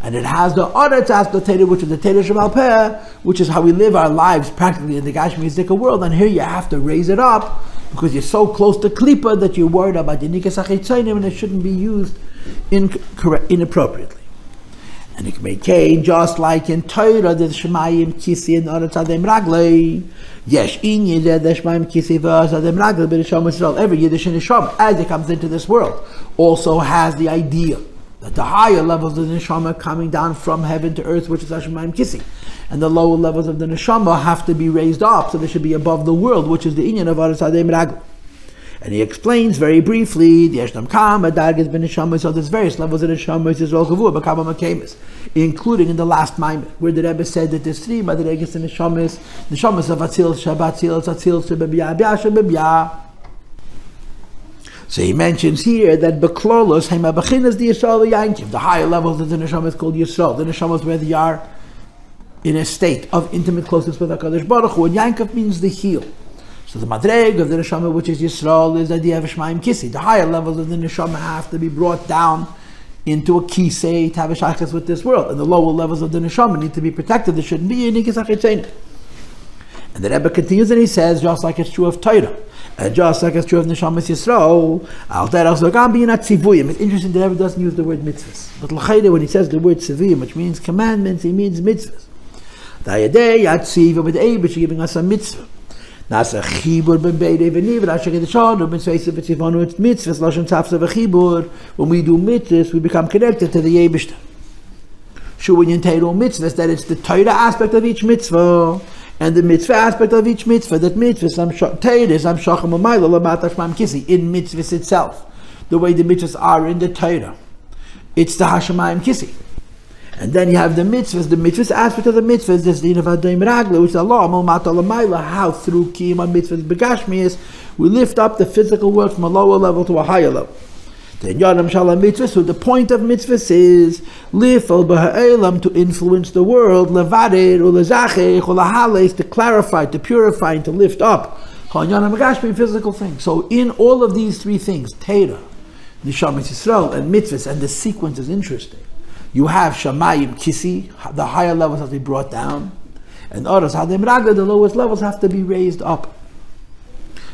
Speaker 1: And it has the Aretz aspect of Torah, which is the Torah Shebal Peh, which is how we live our lives practically in the Gashmi Yizdika world. And here you have to raise it up, because you're so close to Klippa that you're worried about the Nikas HaChitzayim, and it shouldn't be used inappropriately. And it may change just like in Torah, the Shamayim Kisi and Aretz Adem רגלי. Yes, in Yidden the Shamayim Kisi v'Aretz Adem רגלי, but Yisrael, every Yiddish and Neshama, as it comes into this world, also has the idea that the higher levels of the Neshama coming down from heaven to earth, which is Shamayim Kisi, and the lower levels of the Neshama have to be raised up, so they should be above the world, which is the Inyan of Aretz Adem רגli. And he explains very briefly, so there's various levels of the Neshamas, including in the last Mamer, where the Rebbe said that there's three Madregas in Neshamas of Atzil, Shabbatzil, Atzil, Shebebiyah, Shebebiyah. So he mentions here that Beklolos, Hemabachinas, the Yisrael, Yankiv, the higher levels of the Neshama is called Yisrael, the Neshamas where they are in a state of intimate closeness with HaKadosh Baruch Hu, and Yankiv means the heel. So the madreg of the neshama, which is Yisrael, is the idea of Shamayim Kisi. The higher levels of the neshama have to be brought down into a kisei to have a shaykhs with this world, and the lower levels of the neshama need to be protected. There shouldn't be any kisachitzein. And the Rebbe continues and he says, just like it's true of Torah, and just like it's true of neshamas Yisrael, al derech zogam b'yinat tzivuyim. It's interesting that the Rebbe doesn't use the word mitzvahs, but l'chayde when he says the word tzivuyim, which means commandments, he means mitzvahs. Da'yadei yatziv with Eibush giving us a mitzvah. Nasa chibur b'beidei v'niv rasha kedeshanu b'nseisa v'tzivanu it's mitzvahs lashon tafsa v'chibur. When we do mitzvahs, we become connected to the Eibishter. Shu'inyan teiro mitzvahs, that it's the Torah aspect of each mitzvah and the mitzvah aspect of each mitzvah. That mitzvahs teiris am shacham u'mayla l'mata shmam kisi in mitzvahs itself. The way the mitzvahs are in the Torah, it's the Hashamayim Kisi. And then you have the mitzvahs aspect of the mitzvahs, there's the Hadei Meragli, which is Allah, how through Kiyum on mitzvahs begashmias, we lift up the physical world from a lower level to a higher level. Then Yonam Shalom mitzvahs, so the point of mitzvahs is, Lifal b'ha'elam, to influence the world, Levadir, Ulezacheh, Ulahales, to clarify, to purify, and to lift up, Yonam Begashmi, physical things. So in all of these three things, Torah, Neshamas Yisrael, and mitzvahs, and the sequence is interesting. You have Shamayim Kisi, the higher levels have to be brought down, and Oros Hadem Raga, the lowest levels have to be raised up.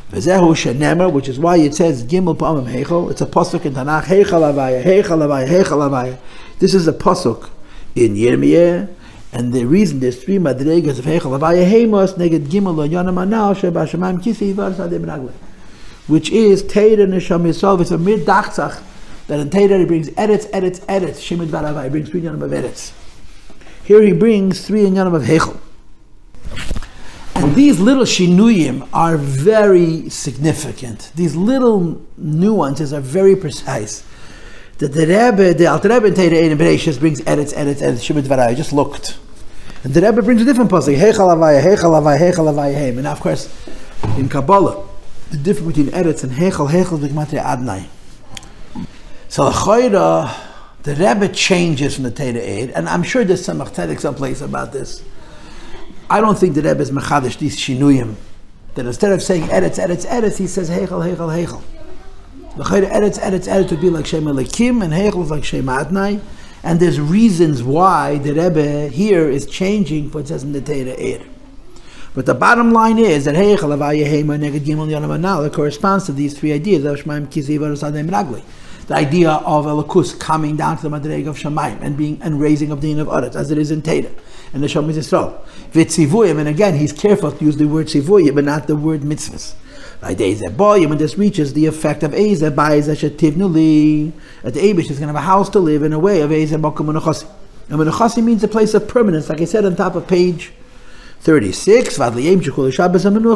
Speaker 1: V'zehu shenemer, which is why it says Gimel Pa'amim Heichel. It's a pasuk in Tanakh. Heichel Avaya, Heichel Avaya, Heichel Avaya. This is a pasuk in Yirmiyah, and the reason there's three madregas of Heichel Avaya Heimos neged Gimel Lo Yonam Anal Sheba Shamayim Kisi Oros Hadem Raga, which is Teira Nesham Yisrael. It's a mir dachzach. That in Torah he brings Eretz, Shemid Varavai, he brings 3 Yanim of Eretz. Here he brings 3 Yanim of Heichel. And these little shinuyim are very significant. These little nuances are very precise. That the Alter Rebbe in Torah in Bereshis brings Eretz, Shemid Varavai. I just looked. And the Rebbe brings a different pasuk, Heichal Havaya, Heichal Havaya, Heichal Havaya Heim. And now, of course, in Kabbalah, the difference between Aretz and Heichal is Gematria Adnai. So the Rebbe changes from the Teda Eid, and I'm sure there's some Tzedek someplace about this. I don't think the Rebbe is Mechadish these Shinuyim. That instead of saying Eretz, Eretz, Eretz, he says Heichal, Heichal, Heichal. The Eretz, Eretz, Eretz would be like Shem Elikim, and Heichal is like Shem Adnai. And there's reasons why the Rebbe here is changing what it says in the Teda Eid. But the bottom line is that Heichal Havaya Heim Neged Gimel Yonam Anal corresponds to these three ideas of Shamayim, Kizei, and רגלי. The idea of Elokus coming down to the Madreg of Shamayim and raising of the Din of Aretz, as it is in Teda and the Yidden Yisroel. V'tzivuyim, and again he's careful to use the word tzivuyim but not the word mitzvos. When this reaches the effect of Eze, by that the Abish is going to have a house to live in a way of Eze Mokum Menachasi. And Menachasi means a place of permanence, like I said on top of page 36. Shabbos is going to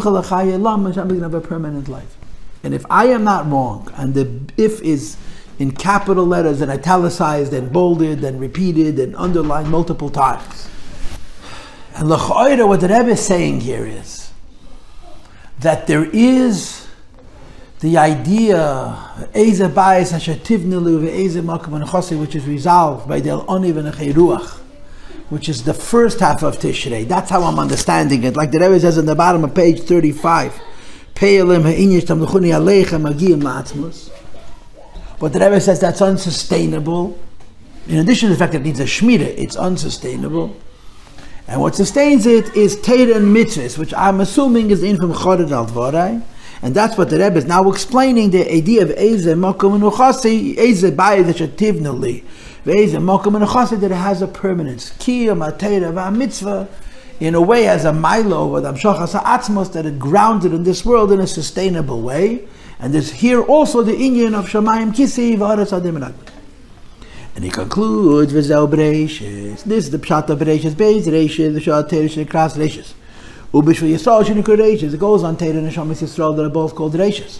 Speaker 1: have a permanent life. And if I am not wrong, and the if is in capital letters and italicized and bolded and repeated and underlined multiple times. And l'cha'ira, what the Rebbe is saying here is that there is the idea which is resolved by the oniv and Ruach, which is the first half of Tishrei. That's how I'm understanding it. Like the Rebbe says on the bottom of page 35. But the Rebbe says that's unsustainable. In addition to the fact that it needs a shmira, it's unsustainable. And what sustains it is Torah and Mitzvos, which I'm assuming is in from Chodad al Dvorai. And that's what the Rebbe is now explaining, the idea of Eze Mokum Menuchasi, Eze Bayez Shetivnuli, Eze Mokum Menuchasi, that it has a permanence. Kiyam HaTorah VaMitzvah, in a way as a Milo or the Hamshach HaAtzmos, that it grounded in this world in a sustainable way. And there's here also the inyan of Shamayim, Kizei, והארץ, הדום, רגלי. And he concludes, V'zeu Bereishis. This is the Pshat of Bereishis, Beis Reishis, the Shah Teresh, Kras Reishis. Ubishvil Yisrael, Shinikur Reishis. It goes on Torah and Shamayim Yisrael that are both called Reishis.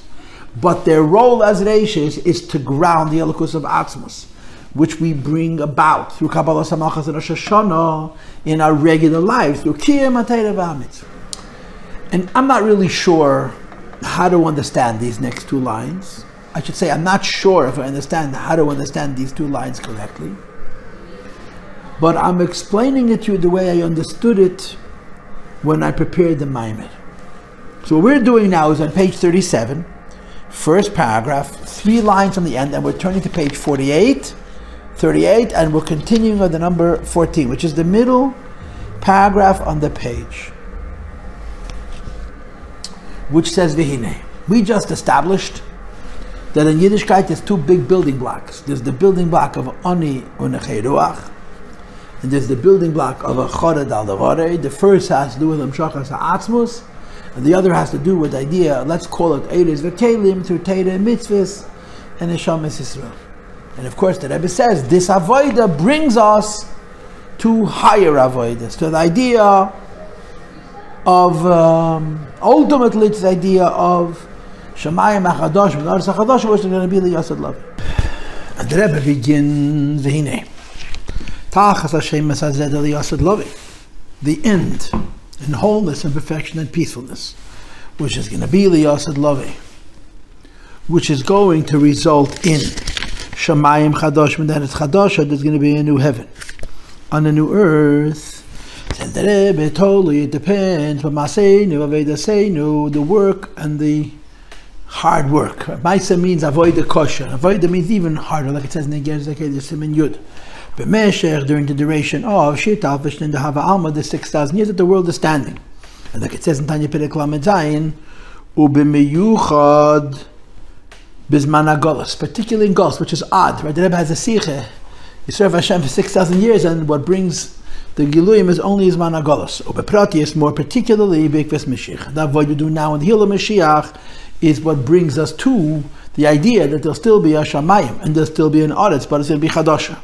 Speaker 1: But their role as Reishis is to ground the Elokus of Atzmos, which we bring about through Kabbalah Samachas and Rosh Hashanah in our regular lives, through Kiyam HaTorah VaMitzvah. And I'm not really sure how to understand these next two lines. I should say I'm not sure if I understand how to understand these two lines correctly. But I'm explaining it to you the way I understood it when I prepared the Mamer. So what we're doing now is on page 37, first paragraph, 3 lines from the end, and we're turning to page 38, and we're continuing on the number 14, which is the middle paragraph on the page, which says V'hinei. We just established that in Yiddishkeit there's 2 big building blocks. There's the building block of Ani Unechei Ruach, and there's the building block of a Chodad al Davarei. The first has to do with Hamshachas HaAtzmos, and the other has to do with the idea, let's call it Eiris V'Kelim, through Torah and Mitzvos, and Shamayim Yisroel. And of course the Rebbe says, this Avodah brings us to higher Avodas, to the idea of, ultimately it's the idea of Shamayim and Aretz, והארץ, החדשה, which is going to be the Yossi love. And the Rebbe begins, והנה, תחת השם הזה the Yossi love, the end in wholeness and perfection and peacefulness, which is going to be the Yossi love, which is going to result in Shamayim Chadashim and Aretz Chadasha. There's going to be a new heaven on a new earth. And the Rebbe totally, it depends, but the work and the hard work. Maisa means avodah kosher. Avodah means even harder, like it says in the Gerz Simin Yud. B'meshech, during the duration of Shita, Vishnin the Hava Alma, the 6,000 years that the world is standing. And like it says in Tanya Perek Lamed Zayin, Ubimeyuchad Bizman HaGolos, particularly in Golos, which is odd, right? The Rebbe has a Siche. You serve Hashem for 6,000 years, and what brings the Giluyim is only Zman HaGolos. Ubepratius, more particularly, B'ikves Moshiach. That what you do now in the Hill of Moshiach is what brings us to the idea that there'll still be a Shamayim and there'll still be an Aretz, but it's going to be Chadasha.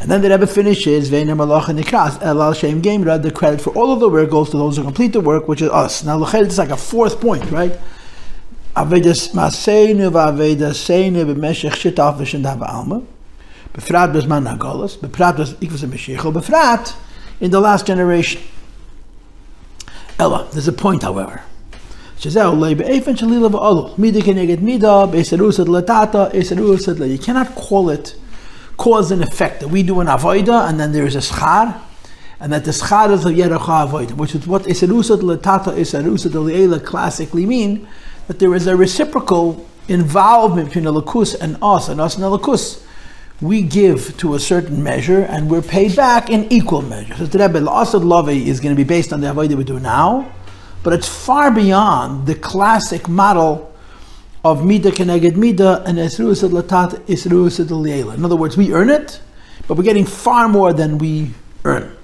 Speaker 1: And then the Rebbe finishes, the credit for all of the work goes to those who complete the work, which is us. Now, it's like a 4th point, right? Avedas Maseinu v'Avedas Seinu b'meshech shitaf v'shendav alma. Befrat b'zman hagolos. Befrat b'ikvus ha'Mashiach. Befrat in the last generation. Ella, there's a point, however. You cannot call it cause and effect, that we do an avodah and then there is a schar, and that the schar is a yerecha avodah, which is what Eserusat Latata Eserusat Le'ela classically mean, that there is a reciprocal involvement between the lakus and us and the lakus. We give to a certain measure and we're paid back in equal measure. So the Rebbe, L'asad Lovei is going to be based on the avodah we do now, but it's far beyond the classic model of Mida Keneged Mida and Esrusad Latat Esrusad Le'ela. In other words, we earn it, but we're getting far more than we earn.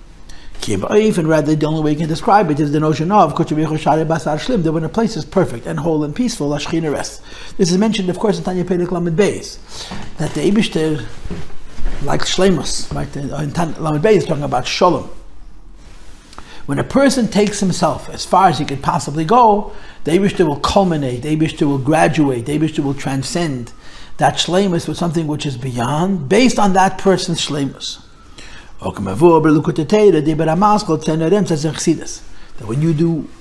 Speaker 1: And rather, the only way you can describe it is the notion of that when a place is perfect and whole and peaceful, Ashchina rests. This is mentioned, of course, in Tanya Perek Lamed Beis, that the Eibishter, like Shleimus, right? In Lamed Beis is talking about Shalom. When a person takes himself as far as he could possibly go, the Eibishter will culminate, the Eibishter will graduate, the Eibishter will transcend that Shleimus with something which is beyond, based on that person's Shleimus. That when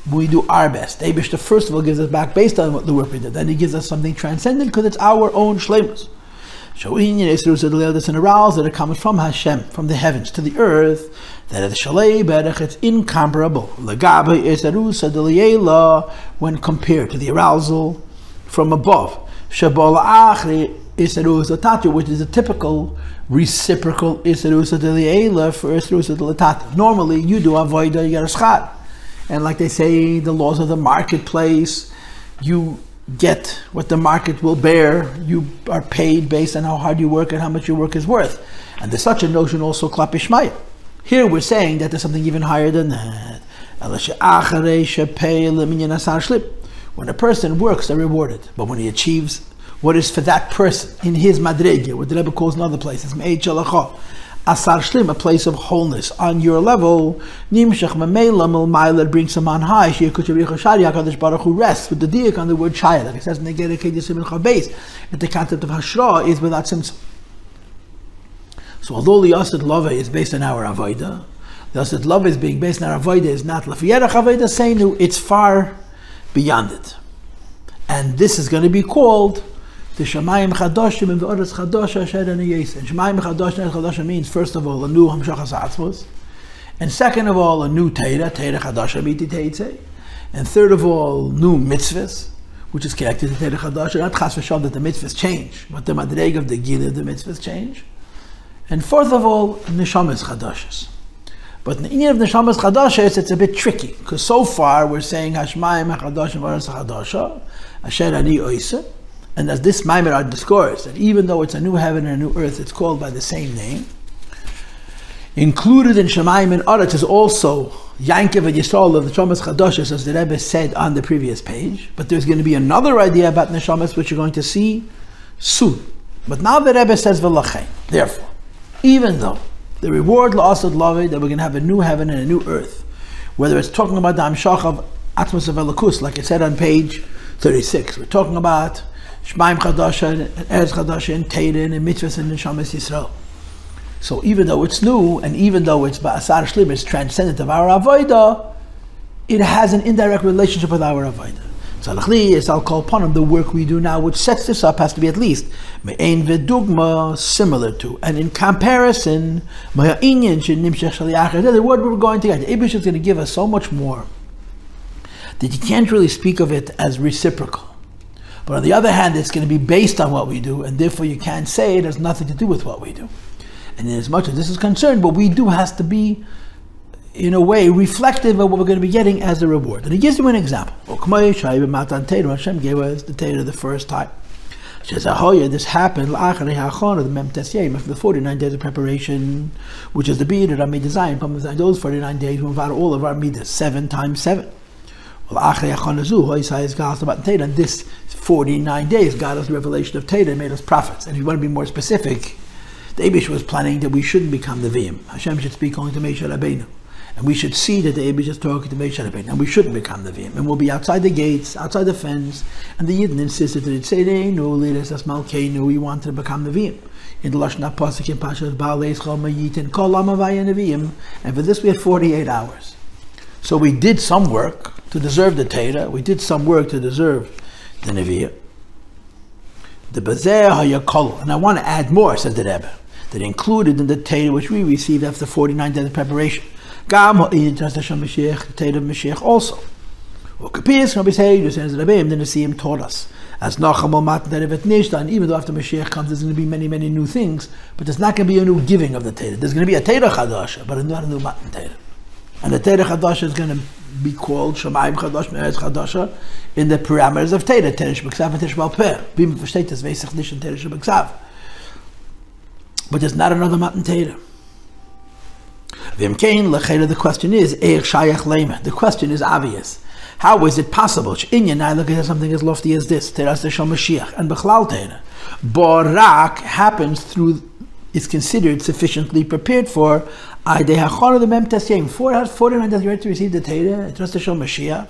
Speaker 1: we do our best, the Eibishter first of all gives us back based on what the work we did. Then he gives us something transcendent because it's our own shleimus. It's an arousal that it comes from Hashem, from the heavens to the earth. That it's incomparable when compared to the arousal from above, which is a typical reciprocal Isrusa D'Le'ela for Isrusa D'Latata. Normally, you do avodah, you get a schar. And like they say, the laws of the marketplace, you get what the market will bear. You are paid based on how hard you work and how much your work is worth. And there's such a notion also klapi shmaya. Here we're saying that there's something even higher than that. When a person works, they're rewarded. But when he achieves what is for that person in his madrege, what the Rebbe calls in other places, asar shlim, a place of wholeness on your level, nimshach mamela milmaila, brings him on high. HaKadosh Baruch Hu rests with the diak on the word shaya, like it says in the Rebbe base, that the concept of hashra is without simsim. So although the Yossi love is based on our avodah, the Yossi love is being based on our avodah is not lafiyerach avodah seinu, it's far beyond it. And this is going to be called the Shamayim HaChadashim and VA'arets Chadasha Asher and Yossi. And Shamayim HaChadashim and Chadasha means, first of all, a new Hamshach Mitzvos, and second of all, a new Torah Chadasha Miti Teitze, and third of all, new Mitzvos, which is connected to Torah Chadasha, not Chas v'Shalom that the Mitzvos change, but the Madreg of the Gila of the Mitzvos change. And fourth of all, Neshamas Chadashas. But in the Inyan of Neshamas Chadashas, it's a bit tricky, because so far we're saying Hashmayim HaChadashim VA'arets Chadasha Asher Ani Coseh. And as this Mamer discourse, that even though it's a new heaven and a new earth, it's called by the same name. Included in Shamayim and Aretz is also Yankev and Yisroel of the Neshamas Chadashas, as the Rebbe said on the previous page. But there's going to be another idea about Neshamas, which you're going to see soon. But now the Rebbe says V'lachein. Therefore, even though the reward la'asad lavei, that we're going to have a new heaven and a new earth, whether it's talking about the hamshach of atmos of Elokus, like it said on page 36, we're talking about Shamayim Chadasha, Aretz Chadasha, and Torah, and Mitzvos, and Neshamas Yisroel. So even though it's new, and even though it's Ba'asar Shlim, it's transcendent of our avodah, it has an indirect relationship with our avodah. So I'll call upon him, the work we do now, which sets this up, has to be at least Me'ein v'dugma, similar to, and in comparison, the word we're going to get, the Eibush is going to give us so much more that you can't really speak of it as reciprocal. But on the other hand, it's going to be based on what we do, and therefore you can't say it has nothing to do with what we do. And in as much as this is concerned, what we do has to be, in a way, reflective of what we're going to be getting as a reward. And he gives you an example. Hashem gave us the Torah the first time. This happened after the 49 days of preparation, which is the bead that Rabbi designed. Those 49 days we involve all of our midas, 7 times 7. And this 49 days got us the revelation of Torah and made us prophets. And if you want to be more specific, the Eibush was planning that we shouldn't become the Nevi'im. Hashem should speak only to Moshe Rabbeinu. And we should see that the Rebbe is talking to Moshe Rabbeinu, and we shouldn't become Nevi'im. And we'll be outside the gates, outside the fence, and the Yidden insisted that it say, no, leaders, that's Malkeinu, we wanted to become Nevi'im. In the Lashon HaPasuk in Pashat Ba'alei Schal Mayitin, Kol Amavaya Nevi'im, and for this we had 48 hours. So we did some work to deserve the Torah, we did some work to deserve the Nevi'im. The Bazeh HaYakol, and I want to add more, says the Rebbe, that included in the Torah which we received after 49 days of preparation. Gam ha'in Torah Moshiach, the Torah of Moshiach also. Ukapis Rabbi say, says Rebbe, then the Siyim taught us. As Nacham Omat Nerevet Nishtan, even though after Moshiach comes, there's going to be many, many new things, but there's not going to be a new giving of the Torah. There's going to be a Torah Chadasha, but not a new Matan Torah. And the Torah Chadasha is going to be called Shamayim and Aretz Chadasha in the parameters of Torah, Torah Shebeksav and Torah Shebal-Peh. Bim versteht das Weisach nicht in Torah Shebeksav. But there's not another Matan Torah. The question is, the question is obvious. How is it possible? I look at something as lofty as this, Moshiach, and Bechlal Torah. Borak happens through, is considered sufficiently prepared for, the Mem Tasyim, 49 days ready to receive the Torah, trust the Moshiach.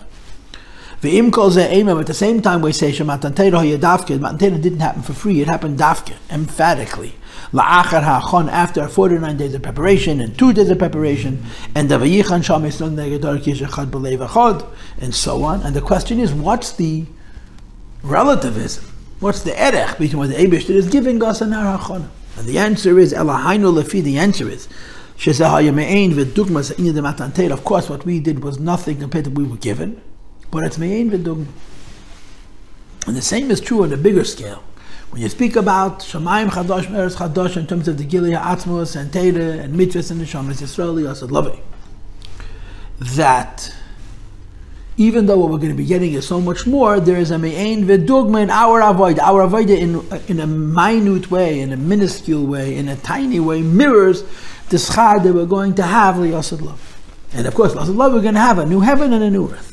Speaker 1: At the same time we say Matan Torah didn't happen for free, it happened dafke, emphatically. After 49 days of preparation and 2 days of preparation, and and so on. And the question is, what's the relativism? What's the erech between what the Eibush is giving us and our hachon? And the answer is, the answer is, of course what we did was nothing compared to what we were given, but it's me'ein v'dugma. And the same is true on a bigger scale. When you speak about Shamayim Chadash, Eretz Chadash in terms of the Gilei Atzmos and Torah and Mitzvos and the Yidden Yisroel, Yossi, that even though what we're going to be getting is so much more, there is a me'ein v'dugma in our avodah. Our avodah in a minute way, in a minuscule way, in a tiny way, mirrors the schar that we're going to have Yossi. And of course, Yossi, we're going to have a new heaven and a new earth.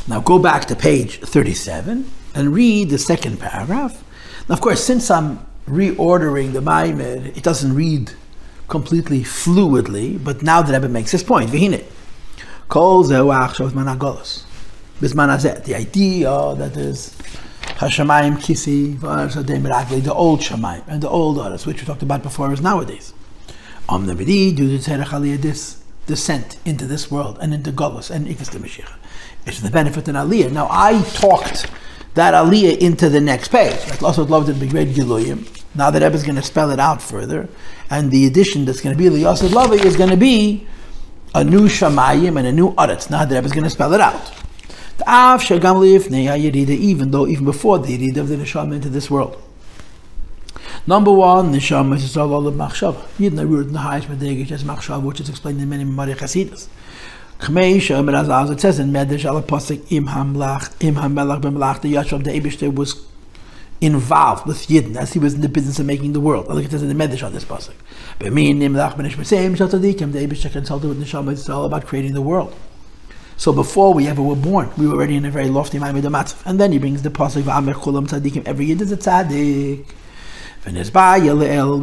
Speaker 1: Now go back to page 37 and read the second paragraph. Now, of course, since I'm reordering the Mamer, it doesn't read completely fluidly, but now the Rebbe makes his point. The idea that is Hashamayim Kisi, רגלי, the old Shamayim and the old Aretz, which we talked about before, is nowadays. Due to this descent into this world and into Golus and Ikas the Moshiach. It's the benefit in Aliyah. Now, I talked that Aliyah into the next page. Like also loved it be great Giluyim. Now that Rebbe is going to spell it out further, and the addition that's going to be the Yossi Lavi is going to be a new Shamayim and a new Aretz. Now that Rebbe is going to spell it out. Even before the Yerida of the Neshama into this world. Number one, Neshama is all of Machshav. Yidden Yisroel in the highest Madriga is Machshav, which is explained in many Mamer Chasidus. It says in Medrash al Pasuk Im Hamelach B'Melach the Yashov, the Eibush was involved with Yidden as he was in the business of making the world. I think it says in the Medrash on this pasuk. But me and Nimlach B'Nish B'Seim Shal Tzadikim, the Eibush consulted with Neshama. It's all about creating the world. So before we ever were born, we were already in a very lofty Maimid Matzav. And then he brings the pasuk V'Amer Cholam Tzadikim. Every Yid is a tzaddik. We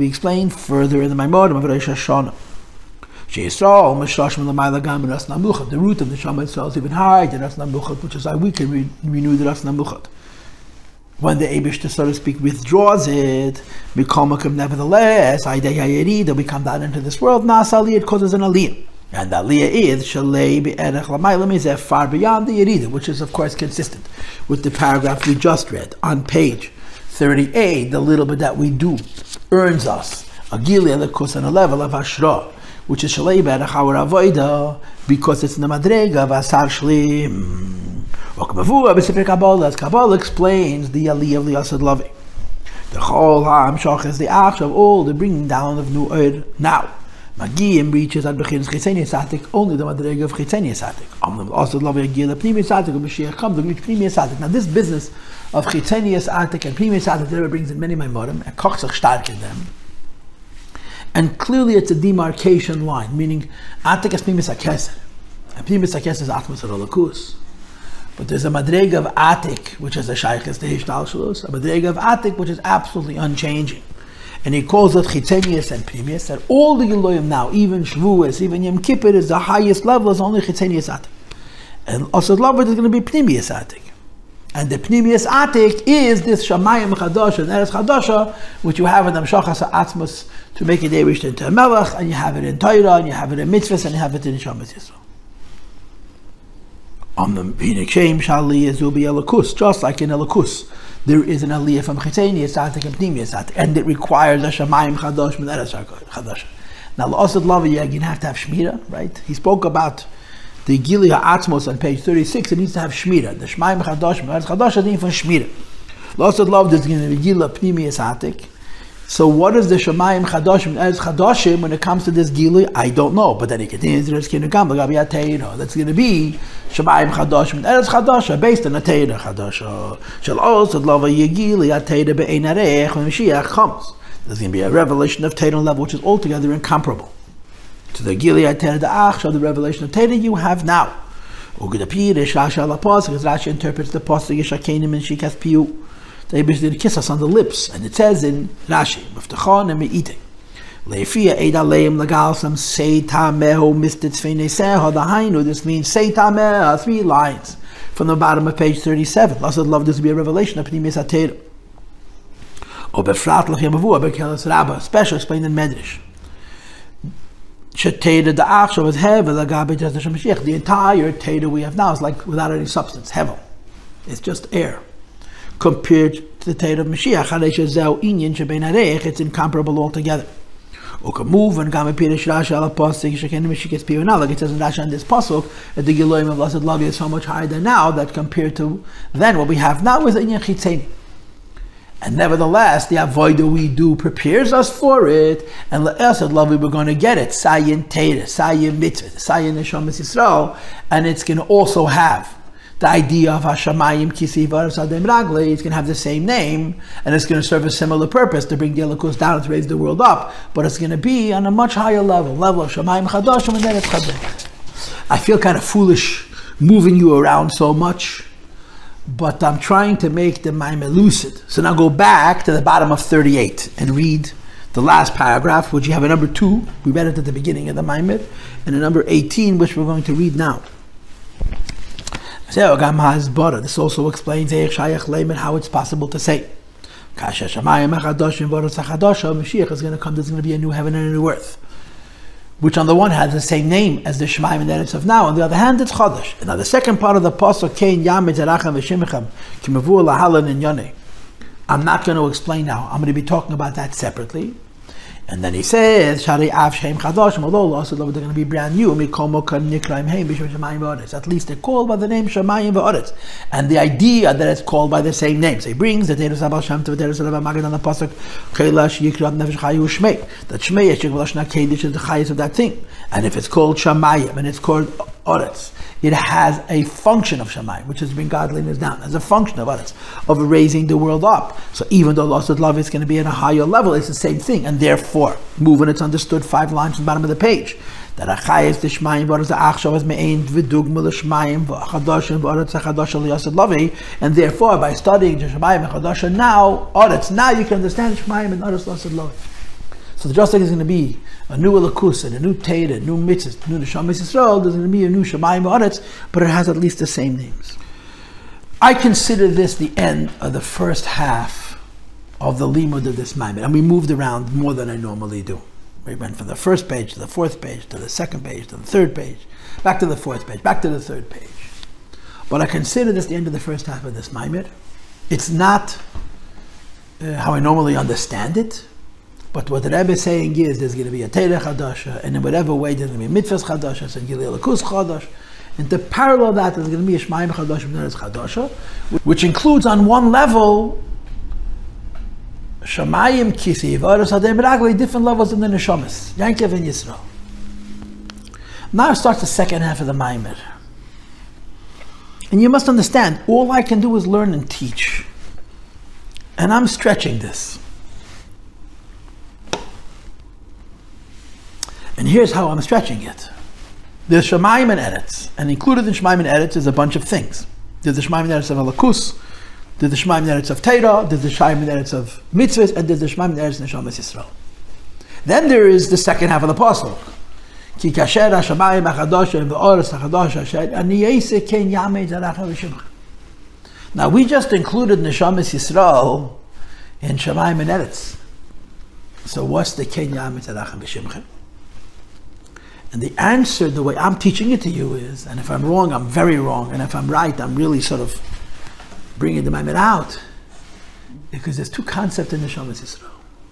Speaker 1: explain further in the Maimor of Rosh Hashanah. The root of the Shamayim is even higher than Ras Namuchat, which is why we can renew the Ras Namuchat. When the Eibush, so to speak, withdraws it, nevertheless, that we come down into this world, it causes an aliyah. And the aliyah is shalei be'erech l'mayla, means they're far beyond the yerida, which is of course consistent with the paragraph we just read on page 38. The little bit that we do earns us a gilei l'kus and a level of hashra, which is shalei be'erech our avodah, because it's in the madrega of asar shlim. As Kabbalah explains the aliyah of the Yossi Lavi. The whole HaMshach is the act of all the bringing down of new earth. Now, Magiyim reaches at Bechinas Chitzeni Satik, only the Madrega of Chitzeni Satik. Also Lavi Agil, the Pnimi Satik of Moshiach comes to reach Pnimi Satik. Now this business of Chitzeni Satik and Pnimi Satik, the Rebbe brings in many Maimorim, and Kochzach stark in them. And clearly it's a demarcation line, meaning Atik is Pnimi Sakesser. And Pnimi Sakesser is Atmos Arolakus. But there's a madrega of Atik, which is a shaykhis to Hishtal Shalus, a madrega of Atik, which is absolutely unchanging. and he calls it chitzenius and pnimius, that all the Giloyim now, even Shavuos, even Yom Kippur, is the highest level, is only chitzenius atik. And also Lovat is going to be pnimius atik. And the pnimius atik is this Shamayim and Aretz and Hadasha, which you have in the Moshiach Atzmos to make it Eirish into a Melech, and you have it in Torah, and you have it in Mitzvos, and you have it in Yidden Yisroel. On the V'hinek Shem Shali Zubi Elakus, just like in Elakus, there is an Aliyah from Chitzenius atik and pnimius atik, and it requires a Shamayim Chadash and Aretz Hadasha. Now, L'osad Lavayag, you have to have Shmira, right? He spoke about the Gili Ha'atzmos on page 36, it needs to have Shmira. The Shamayim HaChadashim and Aretz Hadasha need for Shmira. L'osad Lav, there's going to be Gila Pnimius Atik. So what is the Shamayim HaChadashim and Aretz Hadashim when it comes to this Gili? I don't know. But then he continues, that's going to be Shamayim HaChadashim and Aretz Hadasha based on the Teira Hadasha. Shall also Lav Yegili Teira Be'ein Arech when Moshiach comes. There's going to be a revelation of Teira level which is altogether incomparable to the Gilead Teira the Achsha, the revelation of Teira you have now. Because Rashi interprets the pasuk Yeshakenim and Shikas Piu. They basically kiss us on the lips, and it says in Rashi, Miftachon and Me'iting. Leifia Eid Aleim Lagalsam Sei Tameho Mistit Svene Seho Dahainu. This means Sei Tameho, 3 lines from the bottom of page 37. Also love this to be a revelation of Pnimis HaTeira. Obefrat Lachem Avu, Abekelas Rabba, special explained in Medrash. The entire Teira we have now is like without any substance, hevel. It's just air. Compared to the Teira of Moshiach, it's incomparable altogether. Like it says in Rashi on this pasuk, that the Giloyim of Blessed Love is so much higher than now, that compared to then what we have now is Inyan Chitzeni. And nevertheless, the avodah we do prepares us for it, and le'esed love we're going to get it. Sayin Teira, Sayin Mitzvah, Sayin Yisroel, and it's going to also have the idea of Hashamayim Kisi V'aretz רגלי. It's going to have the same name, and it's going to serve a similar purpose to bring the Elokus down and to raise the world up. But it's going to be on a much higher level of Shamayim HaChadashim and then it's Chadashim. I feel kind of foolish moving you around so much, but I'm trying to make the Mamer lucid. So now go back to the bottom of 38 and read the last paragraph, which you have a number 2. We read it at the beginning of the Mamer, and a number 18, which we're going to read now. This also explains how it's possible to say כאשר השמים החדשים והארץ החדשה, Moshiach is going to come, there's going to be a new heaven and a new earth, which on the one hand has the same name as the Shamayim and Aretz of now, on the other hand it's Chadash. And now the second part of the pasuk, Kein Yam Mitzarachem V'Shimichem Kimavu Lahalan and Yoneh, I'm not going to explain now. I'm going to be talking about that separately. And then he says, Shari Av Shem Chadashim, although also they're going to be brand new, at least they're called by the name Shamayim and Aretz. And the idea that it's called by the same name. So he brings the Teres Abal Shem to the Teres Abal Magad on the Pasuk, that Shmei is the highest of that thing. And if it's called Shamayim and it's called Aretz, it has a function of Shamayim, which is bring godliness down, as a function of Aretz, of raising the world up. So even though lost love is going to be at a higher level, it's the same thing. And therefore, moving it's understood 5 lines from the bottom of the page. That Achayes the Shamayim v'Aretz the Achshav is me'ain v'dugma l'Shamayim v'Achadashim v'Aretz HaChadasha l'Yosad Lavi. And therefore, by studying the Shamayim and Chadasha now, Aretz, now you can understand Shamayim and Aretz l'Yosad Lavi. So just like there's going to be a new Elokus and a new Teira, new Mitzvos, new Shamayim Yisroel, there's going to be a new Shamayim Aretz, but it has at least the same names. I consider this the end of the first half of the limud of this Mamer, and we moved around more than I normally do. We went from the first page to the 4th page, to the 2nd page, to the 3rd page, back to the 4th page, back to the 3rd page. But I consider this the end of the first half of this Mamer. It's not how I normally understand it. But what the Rebbe is saying is there's going to be a Teira Chadasha, and in whatever way there's going to be Mitzvos Chadashas and Gilei Elokus Chadash. And to parallel that, there's going to be a Shamayim Chadashim and Aretz Chadasha, which includes on one level Shamayim Kisi, V'aretz רגלי, different levels in the Neshamas, Yankev and Yisroel. Now starts the second half of the Mamer. And you must understand, all I can do is learn and teach. And I'm stretching this. And here's how I'm stretching it. There's Shamayim and Aretz, and included in Shamayim and Aretz is a bunch of things. There's the Shamayim and Aretz of Elokus, There's the Shamayim and Aretz of Torah, there's the Shamayim and Aretz of Mitzvos, and there's the Shamayim and Aretz of Yisroel. Then there is the second half of the pasuk. כאשר השמים החדשים והארץ החדשה אשר אני אעשה כן יעמד זרעך ושמך. Now we just included Neshamas Yisrael in Shamayim and Aretz. So what's the Ken Yamid Zerachem B'Shimchem? And the answer, the way I'm teaching it to you is, and if I'm wrong, I'm very wrong, and if I'm right, I'm really sort of bringing the Mamer out, because there's two concepts in Neshamas Yisrael.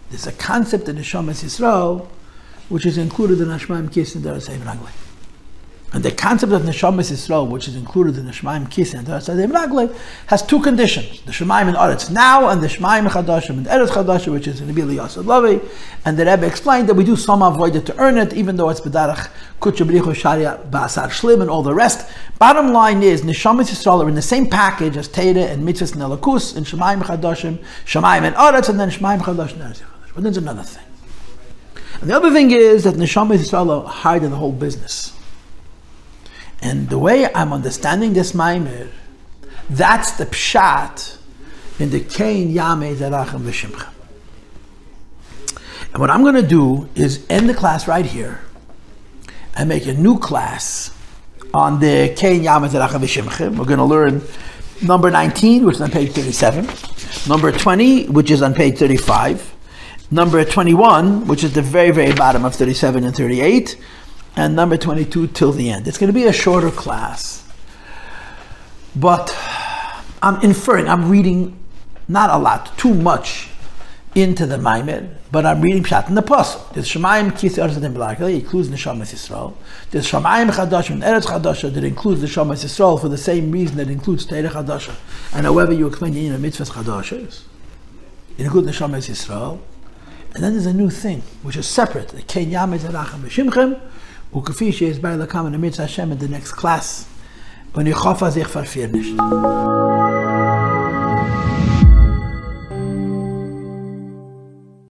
Speaker 1: There's a concept in Neshamas Yisrael which is included in Shamayim and Aretz and Regly. And the concept of Neshamas Yisrael, which is included in the Shamayim and Aretz and Regly, has two conditions: the Shamayim and Aretz now, and the Shamayim HaChadashim and Aretz Chadasha, which is in the Yossi. And the Rebbe explained that we do some avoid to earn it, even though it's B'darach Kutcha B'richo Sharia Ba'asar Shlim and all the rest. Bottom line is, Neshamas Yisrael are in the same package as Torah and Mitzvos and Elakus, and Shamayim HaChadashim, Shamayim and Aretz, and then Shamayim HaChadashim and Aretz Chadasha. But there's another thing. And the other thing is that Neshamas Yisrael are hard in the whole business. And the way I'm understanding this Mamer, that's the pshat in the Kein Yamei Zerachem V'Shimchem. And what I'm going to do is end the class right here and make a new class on the Kein Yamei Zerachem V'Shimchem. We're going to learn number 19, which is on page 37, number 20, which is on page 35, number 21, which is the very, very bottom of 37 and 38, and number 22 till the end. It's going to be a shorter class, but I'm inferring, I'm reading not a lot, too much into the Mamer, but I'm reading Pshat in the Pasuk. There's Shamayim Kisar it includes Neshamas Yisrael. There's Shamayim HaChadashim and Aretz Chadasha that includes the Neshamas Yisrael for the same reason that includes Torah Chadasha. And however you explain the Mitzvos Chadashas, it includes Neshamas Yisrael. And then there's a new thing, which is separate. The Kein Yamei Zerachem B'Shimchem, U'Kafi she'ez bar l'kam in the Mitzvah Hashem in the next class. Und ich hoffe, dass ich verfehlt nicht.